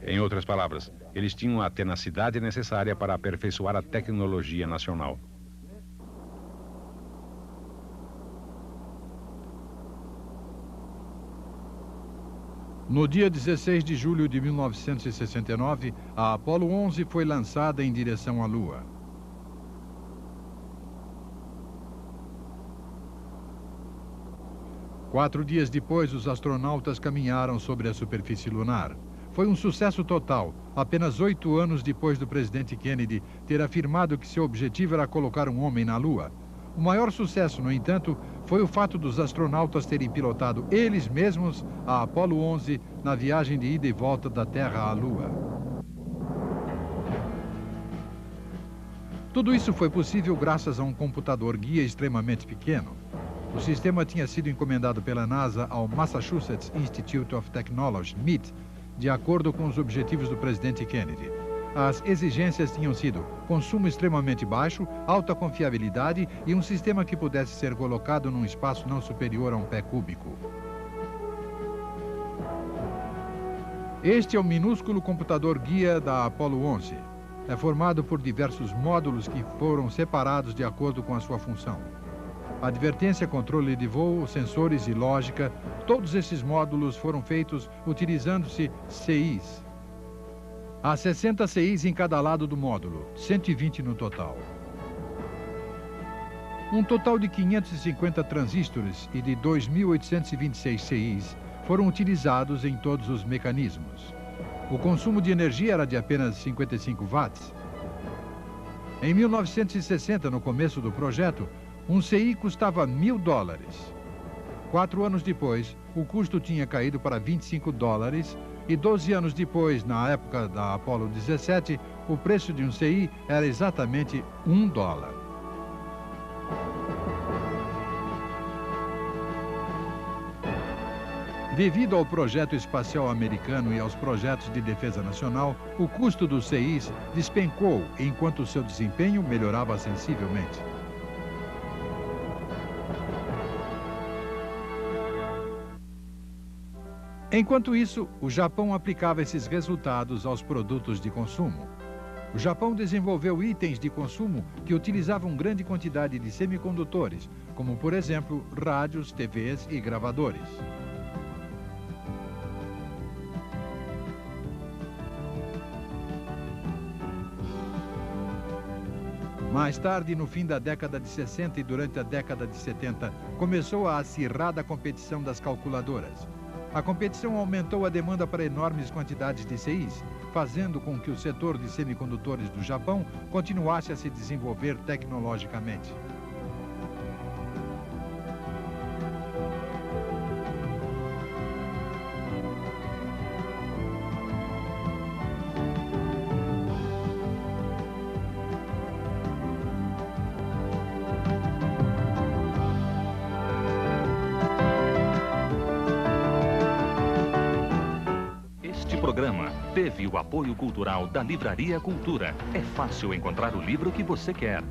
Em outras palavras, eles tinham a tenacidade necessária para aperfeiçoar a tecnologia nacional. No dia 16 de julho de 1969, a Apollo 11 foi lançada em direção à Lua. Quatro dias depois, os astronautas caminharam sobre a superfície lunar. Foi um sucesso total, apenas 8 anos depois do presidente Kennedy ter afirmado que seu objetivo era colocar um homem na Lua. O maior sucesso, no entanto, foi o fato dos astronautas terem pilotado eles mesmos a Apollo 11 na viagem de ida e volta da Terra à Lua. Tudo isso foi possível graças a um computador guia extremamente pequeno. O sistema tinha sido encomendado pela NASA ao Massachusetts Institute of Technology, MIT, de acordo com os objetivos do presidente Kennedy. As exigências tinham sido consumo extremamente baixo, alta confiabilidade e um sistema que pudesse ser colocado num espaço não superior a um pé cúbico. Este é o minúsculo computador guia da Apollo 11. É formado por diversos módulos que foram separados de acordo com a sua função. Advertência, controle de voo, sensores e lógica, todos esses módulos foram feitos utilizando-se CIs. Há 60 CIs em cada lado do módulo, 120 no total. Um total de 550 transistores e de 2.826 CIs foram utilizados em todos os mecanismos. O consumo de energia era de apenas 55 watts. Em 1960, no começo do projeto, um CI custava $1.000. 4 anos depois, o custo tinha caído para $25 e 12 anos depois, na época da Apollo 17, o preço de um CI era exatamente $1. Devido ao projeto espacial americano e aos projetos de defesa nacional, o custo dos CIs despencou enquanto seu desempenho melhorava sensivelmente. Enquanto isso, o Japão aplicava esses resultados aos produtos de consumo. O Japão desenvolveu itens de consumo que utilizavam grande quantidade de semicondutores, como, por exemplo, rádios, TVs e gravadores. Mais tarde, no fim da década de 60 e durante a década de 70, começou a acirrada competição das calculadoras. A competição aumentou a demanda para enormes quantidades de CIs, fazendo com que o setor de semicondutores do Japão continuasse a se desenvolver tecnologicamente. Este programa teve o apoio cultural da Livraria Cultura. É fácil encontrar o livro que você quer.